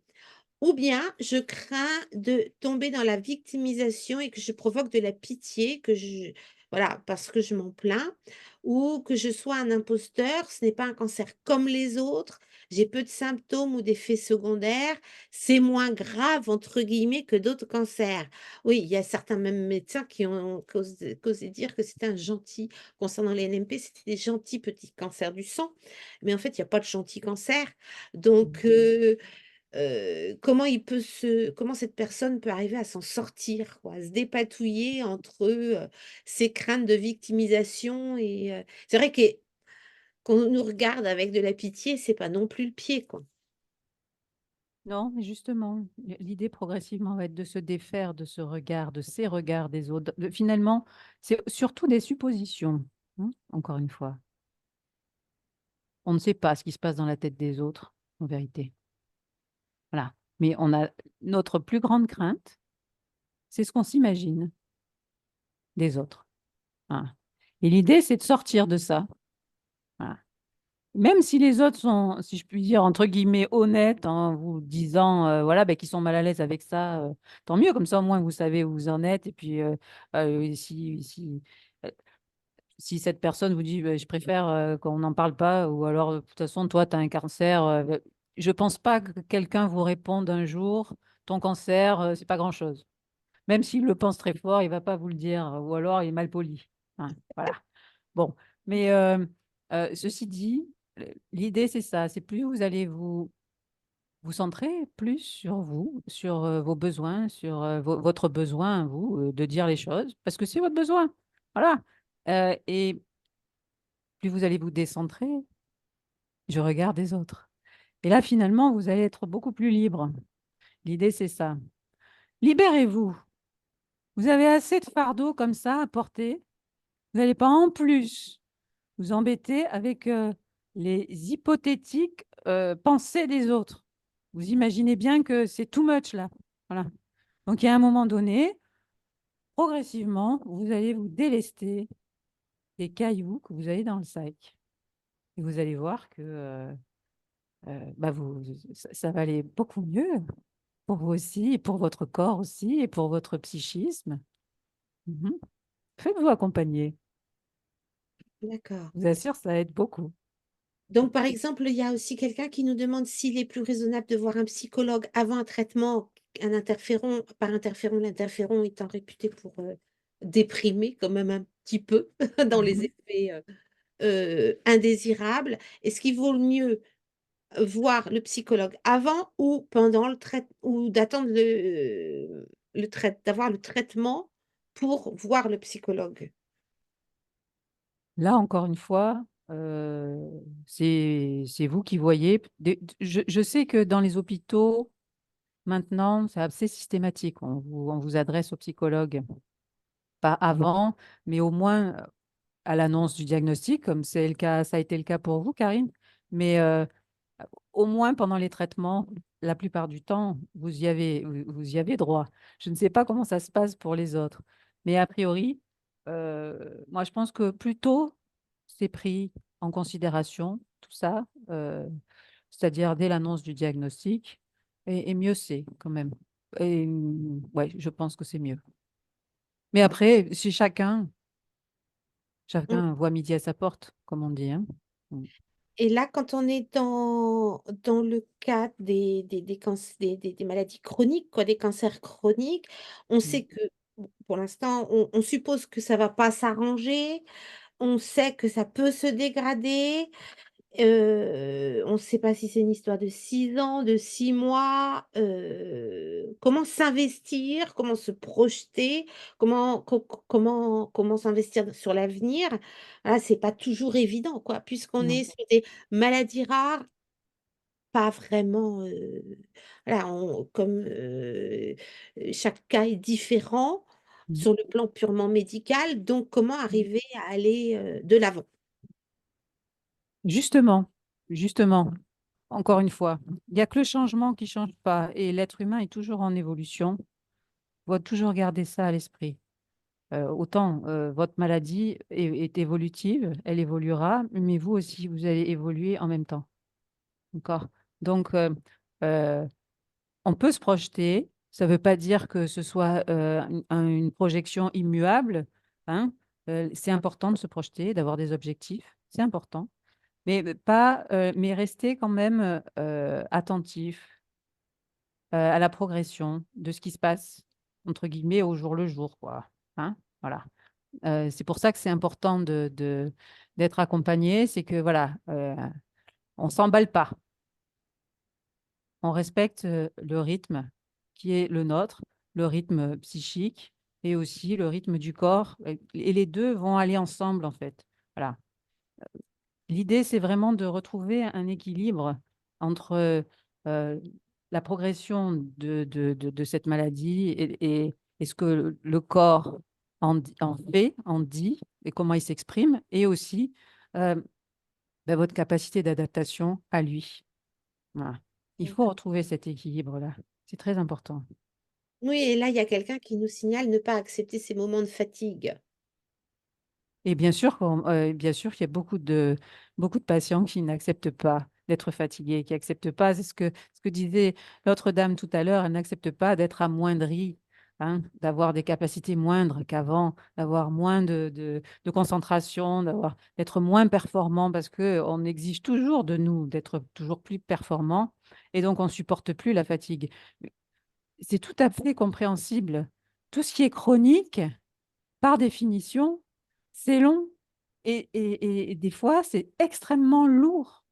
ou bien je crains de tomber dans la victimisation et que je provoque de la pitié, que je voilà, parce que je m'en plains ou que je sois un imposteur. Ce n'est pas un cancer comme les autres, j'ai peu de symptômes ou d'effets secondaires, c'est «moins grave» entre guillemets que d'autres cancers. Oui, il y a certains même médecins qui ont causé dire que c'était un gentil concernant les NMP, c'était des gentils petits cancers du sang, mais en fait, il y a pas de gentils cancers. Donc comment cette personne peut arriver à s'en sortir quoi, à se dépatouiller entre, ses craintes de victimisation et c'est vrai qu'on nous regarde avec de la pitié, c'est pas non plus le pied, quoi. Non, mais justement, l'idée progressivement va être de se défaire de ce regard, de ces regards des autres. Finalement, c'est surtout des suppositions, hein, encore une fois. On ne sait pas ce qui se passe dans la tête des autres, en vérité. Voilà. Mais on a notre plus grande crainte, c'est ce qu'on s'imagine des autres. Voilà. Et l'idée, c'est de sortir de ça. Voilà. Même si les autres sont, si je puis dire, entre guillemets, honnêtes, en vous disant voilà, ben, qu'ils sont mal à l'aise avec ça, tant mieux, comme ça au moins vous savez où vous en êtes. Et puis, euh, si cette personne vous dit je préfère qu'on n'en parle pas, ou alors de toute façon, toi, tu as un cancer, je ne pense pas que quelqu'un vous réponde un jour ton cancer, c'est pas grand-chose. Même s'il le pense très fort, il ne va pas vous le dire, ou alors il est mal poli. Hein, voilà. Bon, mais ceci dit, l'idée, c'est ça. C'est plus vous allez vous centrer plus sur vous, sur vos besoins, sur votre besoin, vous, de dire les choses, parce que c'est votre besoin. Voilà. Et plus vous allez vous décentrer du regard des autres. Et là, finalement, vous allez être beaucoup plus libre. L'idée, c'est ça. Libérez-vous. Vous avez assez de fardeau comme ça à porter. Vous n'allez pas en plus vous embêter avec les hypothétiques pensées des autres. Vous imaginez bien que c'est too much là. Voilà. Donc, il y a un moment donné, progressivement, vous allez vous délester des cailloux que vous avez dans le sac. Et vous allez voir que bah ça va aller beaucoup mieux pour vous aussi, et pour votre corps aussi, et pour votre psychisme. Mhm. Faites-vous accompagner. D'accord. Je vous assure, ça aide beaucoup. Donc par exemple, il y a aussi quelqu'un qui nous demande s'il est plus raisonnable de voir un psychologue avant un traitement, un interféron par interféron, l'interféron étant réputé pour, déprimer quand même un petit peu dans les Mhm. effets, indésirables. Est-ce qu'il vaut mieux voir le psychologue avant ou pendant le trait ou d'attendre d'avoir le traitement pour voir le psychologue? Là, encore une fois, c'est vous qui voyez. Je sais que dans les hôpitaux, maintenant, c'est assez systématique. On vous adresse au psychologue, pas avant, mais au moins à l'annonce du diagnostic, comme c'est le cas, ça a été le cas pour vous, Karine. Mais au moins pendant les traitements, la plupart du temps, vous y avez droit. Je ne sais pas comment ça se passe pour les autres, mais a priori, moi, je pense que plus tôt c'est pris en considération, tout ça, c'est-à-dire dès l'annonce du diagnostic, et mieux c'est quand même. Et ouais, je pense que c'est mieux. Mais après, si chacun voit midi à sa porte, comme on dit, hein. Mm. Et là, quand on est dans le cas des maladies chroniques, quoi, des cancers chroniques, on Mm. sait que, bon, pour l'instant, on suppose que ça va pas s'arranger, on sait que ça peut se dégrader, on ne sait pas si c'est une histoire de 6 ans, de 6 mois, comment s'investir? Comment se projeter? Comment s'investir sur l'avenir? Voilà, c'est pas toujours évident, quoi, puisqu'on Non. est sur des maladies rares, pas vraiment, voilà, chaque cas est différent Mm. sur le plan purement médical, donc comment Mm. arriver à aller, de l'avant? Justement, justement, encore une fois, il n'y a que le changement qui ne change pas, et l'être humain est toujours en évolution. Il faut toujours garder ça à l'esprit. Autant votre maladie est évolutive, elle évoluera, mais vous aussi, vous allez évoluer en même temps. D'accord? Donc, on peut se projeter. Ça ne veut pas dire que ce soit une projection immuable, hein. C'est important de se projeter, d'avoir des objectifs. C'est important. Mais rester quand même attentif à la progression de ce qui se passe, entre guillemets, au jour le jour, quoi. Hein, voilà. C'est pour ça que c'est important d'être accompagné. C'est que, voilà, on ne s'emballe pas. On respecte le rythme qui est le nôtre, le rythme psychique et aussi le rythme du corps. Et les deux vont aller ensemble, en fait. Voilà. L'idée, c'est vraiment de retrouver un équilibre entre la progression de cette maladie et ce que le corps en fait, en dit, et comment il s'exprime, et aussi euh, votre capacité d'adaptation à lui. Voilà. Il faut D'accord. retrouver cet équilibre-là. C'est très important. Oui, et là, il y a quelqu'un qui nous signale ne pas accepter ces moments de fatigue. Et bien sûr qu'il y a beaucoup de patients qui n'acceptent pas d'être fatigués, qui n'acceptent pas, c'est ce que disait l'autre dame tout à l'heure, elle n'accepte pas d'être amoindrie, hein, d'avoir des capacités moindres qu'avant, d'avoir moins de concentration, d'être moins performant parce qu'on exige toujours de nous d'être toujours plus performant et donc on ne supporte plus la fatigue. C'est tout à fait compréhensible. Tout ce qui est chronique, par définition, c'est long et des fois, c'est extrêmement lourd,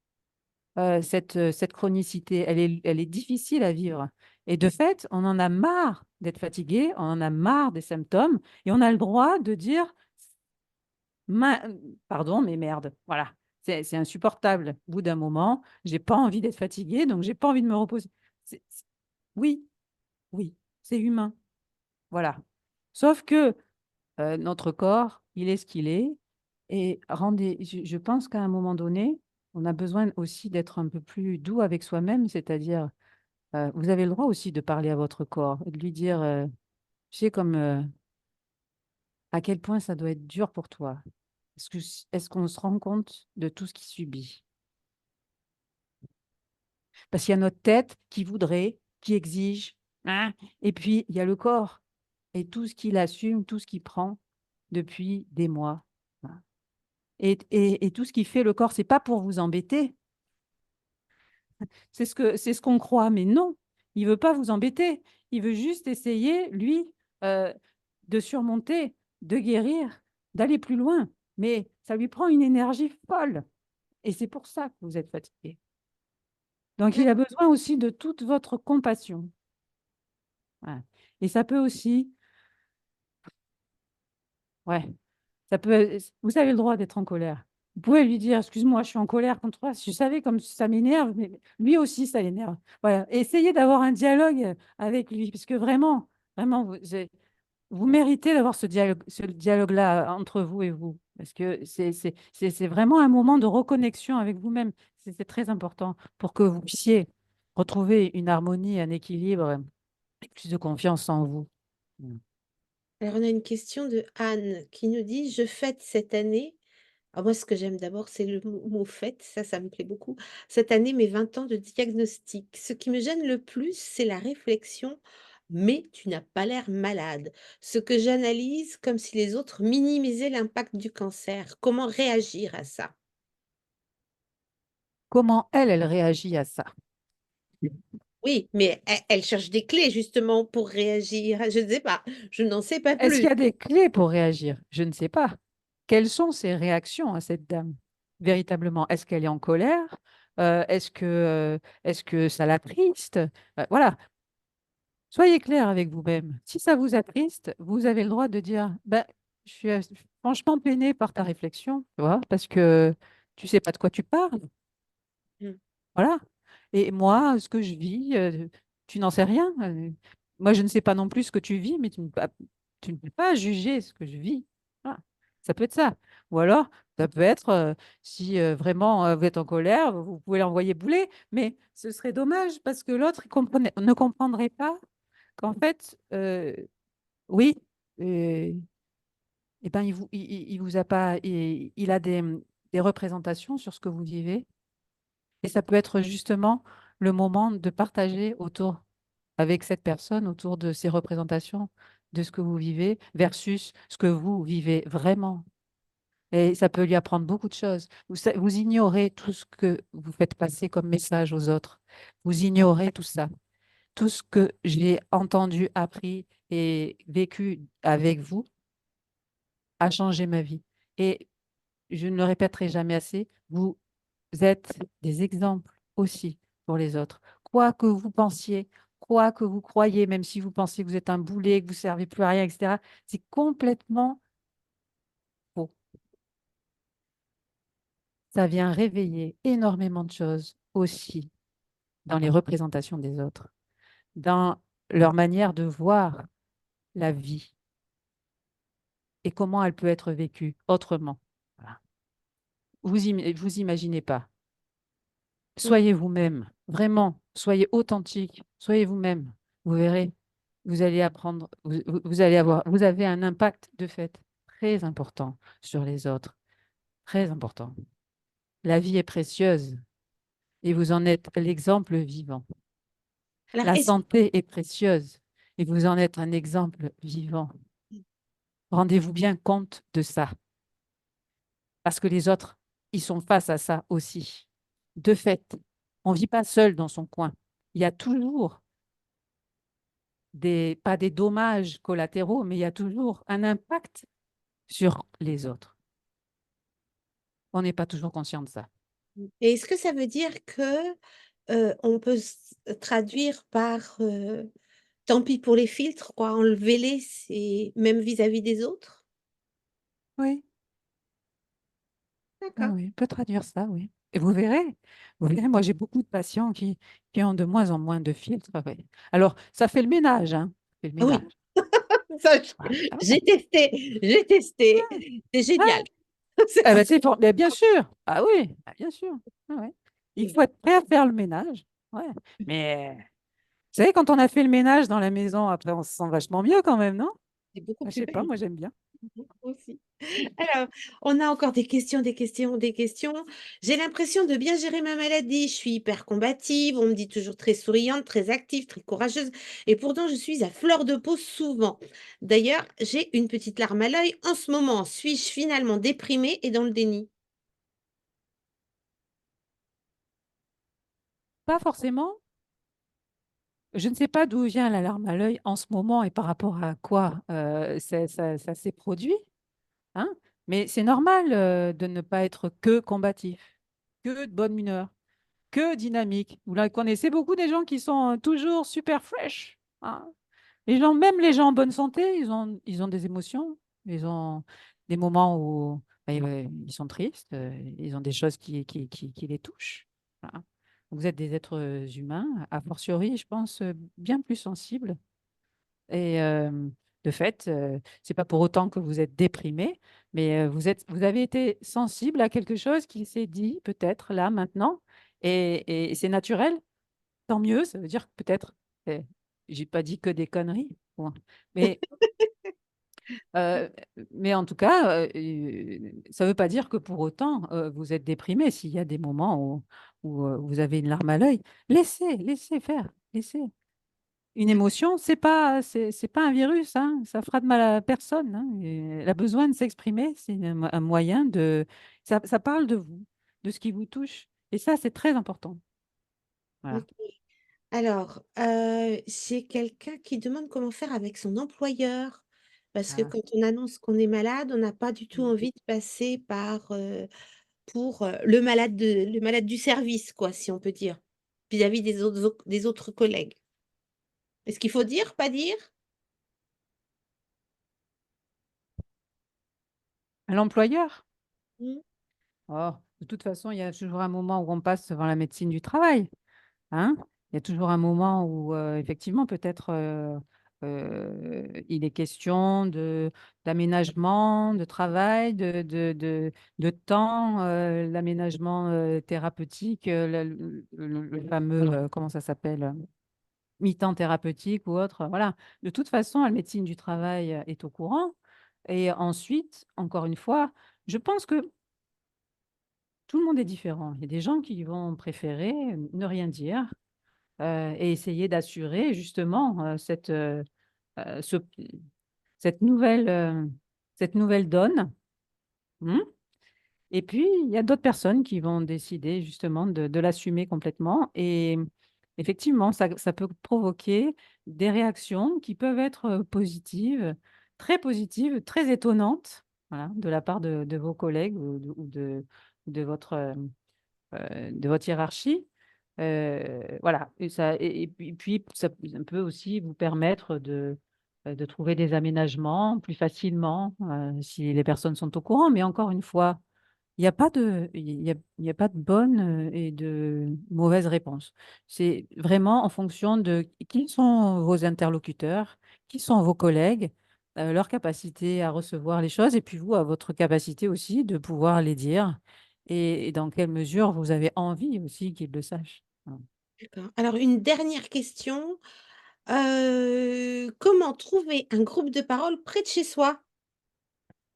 cette chronicité. Elle est difficile à vivre. Et de fait, on en a marre d'être fatigué, on en a marre des symptômes et on a le droit de dire, Ma- pardon, mais merde, voilà. C'est insupportable. Au bout d'un moment, j'ai pas envie d'être fatigué, donc j'ai pas envie de me reposer. Oui, oui, c'est humain. Voilà. Sauf que notre corps, il est ce qu'il est. Et je pense qu'à un moment donné, on a besoin aussi d'être un peu plus doux avec soi-même, c'est-à-dire, vous avez le droit aussi de parler à votre corps et de lui dire, tu sais, comme à quel point ça doit être dur pour toi. Est-ce qu'on se rend compte de tout ce qu'il subit? Parce qu'il y a notre tête qui voudrait, qui exige, hein, et puis il y a le corps et tout ce qu'il assume, tout ce qu'il prend depuis des mois. Voilà. Et tout ce qui fait le corps, c'est pas pour vous embêter, c'est ce qu'on croit, mais non, il veut pas vous embêter. Il veut juste essayer, lui, euh, de surmonter, de guérir, d'aller plus loin. Mais ça lui prend une énergie folle. Et c'est pour ça que vous êtes fatigué. Donc, il a besoin aussi de toute votre compassion. Voilà. Et ça peut aussi, ouais, vous avez le droit d'être en colère. Vous pouvez lui dire, excuse-moi, je suis en colère contre toi. Je savais comme ça m'énerve, mais lui aussi, ça l'énerve. Voilà. Essayez d'avoir un dialogue avec lui, parce que vraiment, vraiment, vous méritez d'avoir ce dialogue-là entre vous et vous, parce que c'est vraiment un moment de reconnexion avec vous-même. C'est très important pour que vous puissiez retrouver une harmonie, un équilibre et plus de confiance en vous. Mm. Alors, on a une question de Anne qui nous dit: «Je fête cette année». Alors moi, ce que j'aime d'abord, c'est le mot fête, ça me plaît beaucoup. Cette année, mes 20 ans de diagnostic. Ce qui me gêne le plus, c'est la réflexion: «Mais tu n'as pas l'air malade». Ce que j'analyse comme si les autres minimisaient l'impact du cancer. Comment réagir à ça? Comment elle réagit à ça? Oui, mais elle cherche des clés justement pour réagir. Je ne sais pas, je n'en sais pas Est-ce qu'il plus. y a des clés pour réagir? Je ne sais pas. Quelles sont ses réactions à cette dame, véritablement? Est-ce qu'elle est en colère? Est-ce que ça l'attriste? Voilà. Soyez clair avec vous-même. Si ça vous attriste, vous avez le droit de dire, ben, je suis franchement peinée par ta réflexion, tu vois, parce que tu sais pas de quoi tu parles. Mmh. Voilà. Et moi, ce que je vis, tu n'en sais rien. Moi, je ne sais pas non plus ce que tu vis, mais tu ne peux pas juger ce que je vis. Voilà. Ça peut être ça. Ou alors, ça peut être, si vraiment vous êtes en colère, vous pouvez l'envoyer bouler, mais ce serait dommage parce que l'autre ne comprendrait pas qu'en fait, oui, et ben, il vous a pas, il a des représentations sur ce que vous vivez et ça peut être justement le moment de partager autour. avec cette personne autour de ces représentations de ce que vous vivez versus ce que vous vivez vraiment. Et ça peut lui apprendre beaucoup de choses. Vous ignorez tout ce que vous faites passer comme message aux autres. Vous ignorez tout ça. Tout ce que j'ai entendu, appris et vécu avec vous a changé ma vie. Et je ne le répéterai jamais assez, vous êtes des exemples aussi pour les autres. Quoi que vous pensiez, quoi que vous croyez, même si vous pensez que vous êtes un boulet, que vous ne servez plus à rien, etc., c'est complètement faux. Ça vient réveiller énormément de choses aussi dans les représentations des autres, dans leur manière de voir la vie et comment elle peut être vécue autrement. Voilà. Vous imaginez pas. Mmh. Soyez vous-même, vraiment, soyez authentique, soyez vous-même. Vous verrez, vous allez apprendre, vous allez avoir, vous avez un impact de fait très important sur les autres, très important. La vie est précieuse et vous en êtes l'exemple vivant. Alors La est-ce santé est précieuse et vous en êtes un exemple vivant. Rendez-vous bien compte de ça, parce que les autres, ils sont face à ça aussi. De fait, on ne vit pas seul dans son coin. Il y a toujours pas des dommages collatéraux, mais il y a toujours un impact sur les autres. On n'est pas toujours conscient de ça. et est-ce que ça veut dire que, on peut traduire par, tant pis pour les filtres quoi, enlevez-les, c'est même vis-à-vis des autres? Oui, oui, D'accord. oui, on peut traduire ça, oui. Et vous verrez, moi j'ai beaucoup de patients qui ont de moins en moins de filtres. Ouais. Alors, ça fait le ménage, hein. Ça fait le Ah oui, ménage. ça Ah, ah j'ai ouais. testé, j'ai testé, c'est génial. Ouais. Eh ben, mais bien sûr. Ah oui, ah, bien sûr. Ah ouais. Il faut être prêt à faire le ménage. Ouais. Mais vous savez, quand on a fait le ménage dans la maison, après, on se sent vachement mieux quand même, non? C'est beaucoup Je plus sais pas, belle. moi j'aime bien. Moi aussi. Alors, on a encore des questions, des questions, des questions. J'ai l'impression de bien gérer ma maladie. Je suis hyper combative, on me dit toujours très souriante, très active, très courageuse. Et pourtant, je suis à fleur de peau souvent. D'ailleurs, j'ai une petite larme à l'œil en ce moment. Suis-je finalement déprimée et dans le déni? Pas forcément. Je ne sais pas d'où vient la larme à l'œil en ce moment et par rapport à quoi ça s'est produit, hein. Mais c'est normal de ne pas être que combatif, que de bonne humeur, que dynamique. Vous la connaissez beaucoup des gens qui sont toujours super fresh, hein. Même les gens en bonne santé, ils ont des émotions, ils ont des moments où ils sont tristes, ils ont des choses qui les touchent. Voilà. Vous êtes des êtres humains, a fortiori, je pense, bien plus sensibles. Et de fait, c'est pas pour autant que vous êtes déprimé, mais vous avez été sensible à quelque chose qui s'est dit peut-être là, maintenant, et c'est naturel. Tant mieux, ça veut dire que peut-être, eh, j'ai pas dit que des conneries, point. Mais, euh, mais en tout cas, ça ne veut pas dire que pour autant vous êtes déprimé. S'il y a des moments où vous avez une larme à l'œil, laissez faire, laissez. Une émotion, c'est pas un virus, hein, ça fera de mal à personne, hein, et elle a besoin de s'exprimer, c'est un moyen ça parle de vous, de ce qui vous touche. Et ça, c'est très important. Voilà. OK. Alors, j'ai quelqu'un qui demande comment faire avec son employeur. Parce que Ah. quand on annonce qu'on est malade, on n'a pas du tout Mm. envie de passer par, pour, le malade du service quoi, si on peut dire, vis-à-vis des autres collègues. Est-ce qu'il faut dire, pas dire? À l'employeur? Mmh. Oh, de toute façon, il y a toujours un moment où on passe devant la médecine du travail, hein. Il y a toujours un moment où, effectivement, peut-être il est question d'aménagement, de travail, de temps, l'aménagement thérapeutique, le fameux, comment ça s'appelle, mi-temps thérapeutique ou autre. Voilà. De toute façon, la médecine du travail est au courant. Et ensuite, encore une fois, je pense que tout le monde est différent. Il y a des gens qui vont préférer ne rien dire, et essayer d'assurer justement ce cette nouvelle donne. Mmh. Et puis, il y a d'autres personnes qui vont décider justement de l'assumer complètement et effectivement, ça peut provoquer des réactions qui peuvent être, positives, très étonnantes, voilà, de la part de vos collègues ou de votre, de votre hiérarchie. Voilà et ça et puis ça peut aussi vous permettre de trouver des aménagements plus facilement, si les personnes sont au courant. Mais encore une fois, il y a pas de bonne, et de mauvaise réponse. C'est vraiment en fonction de qui sont vos interlocuteurs, qui sont vos collègues, leur capacité à recevoir les choses et puis vous, à votre capacité aussi de pouvoir les dire et dans quelle mesure vous avez envie aussi qu'ils le sachent. Voilà. D'accord. Alors une dernière question, comment trouver un groupe de parole près de chez soi?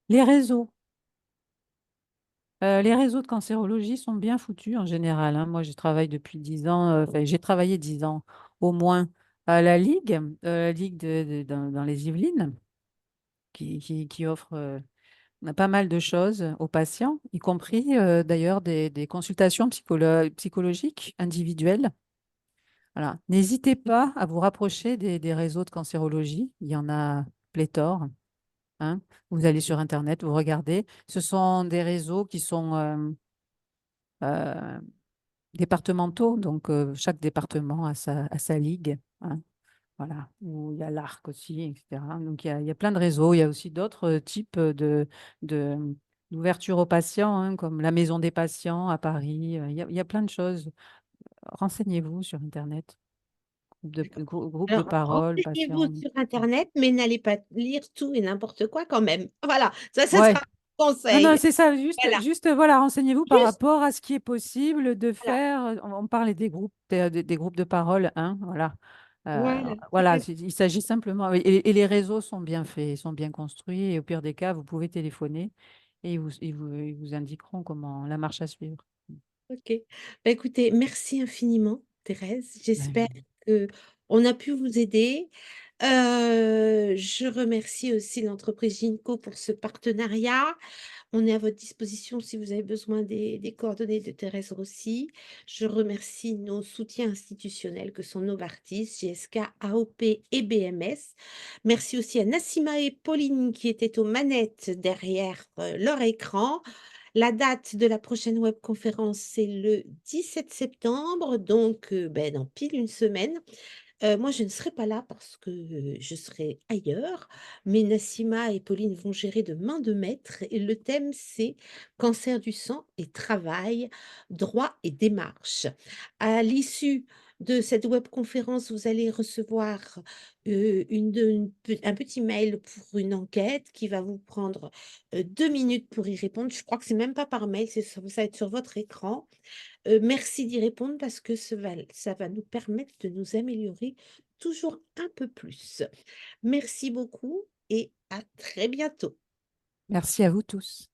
Les réseaux. Les réseaux de cancérologie sont bien foutus en général, hein. Moi, je travaille depuis 10 ans, enfin, j'ai travaillé 10 ans au moins à la Ligue dans les Yvelines qui offre, pas mal de choses aux patients, y compris, d'ailleurs des consultations psychologiques individuelles. Voilà. N'hésitez pas à vous rapprocher des réseaux de cancérologie. Il y en a pléthore, hein. Vous allez sur internet, vous regardez. Ce sont des réseaux qui sont, heu départementaux, donc chaque département a sa ligue, hein, voilà, où il y a l'ARC aussi et cetera. Donc il y a plein de réseaux. Il y a aussi d'autres, types, de d'ouverture aux patients, hein, comme la maison des patients à Paris, il y a plein de choses. Renseignez-vous sur internet. D'accord. Groupe de Alors, parole, renseignez-vous patients. sur internet, mais n'allez pas lire tout et n'importe quoi quand même. Voilà, ça sera Ouais. un Non, non, conseil. c'est ça, juste Voilà, juste, voilà, renseignez-vous par juste rapport à ce qui est possible de voilà, faire, on parlait des groupes de parole, hein, voilà. voilà, tout Voilà, à fait. il s'agit simplement et les réseaux sont bien faits, ils sont bien construits et au pire des cas, vous pouvez téléphoner et ils vous indiqueront comment la marche à suivre. OK. Bah, écoutez, merci infiniment Thérèse. J'espère Ouais. qu'on a pu vous aider. Je remercie aussi l'entreprise Ginco pour ce partenariat. On est à votre disposition si vous avez besoin des coordonnées de Thérèse Rossi. Je remercie nos soutiens institutionnels que sont Novartis, GSK, AOP et BMS. Merci aussi à Nassima et Pauline qui étaient aux manettes derrière leur écran. La date de la prochaine webconférence, c'est le 17 septembre, donc dans pile une semaine. Moi, je ne serai pas là parce que, je serai ailleurs, mais Nassima et Pauline vont gérer de main de maître et le thème, c'est cancer du sang et travail, droit et démarche. À l'issue de cette webconférence, vous allez recevoir, un petit mail pour une enquête qui va vous prendre, 2 minutes pour y répondre. Je crois que c'est même pas par mail, ça va être sur votre écran. Merci d'y répondre parce que ça va nous permettre de nous améliorer toujours un peu plus. Merci beaucoup et à très bientôt. Merci à vous tous.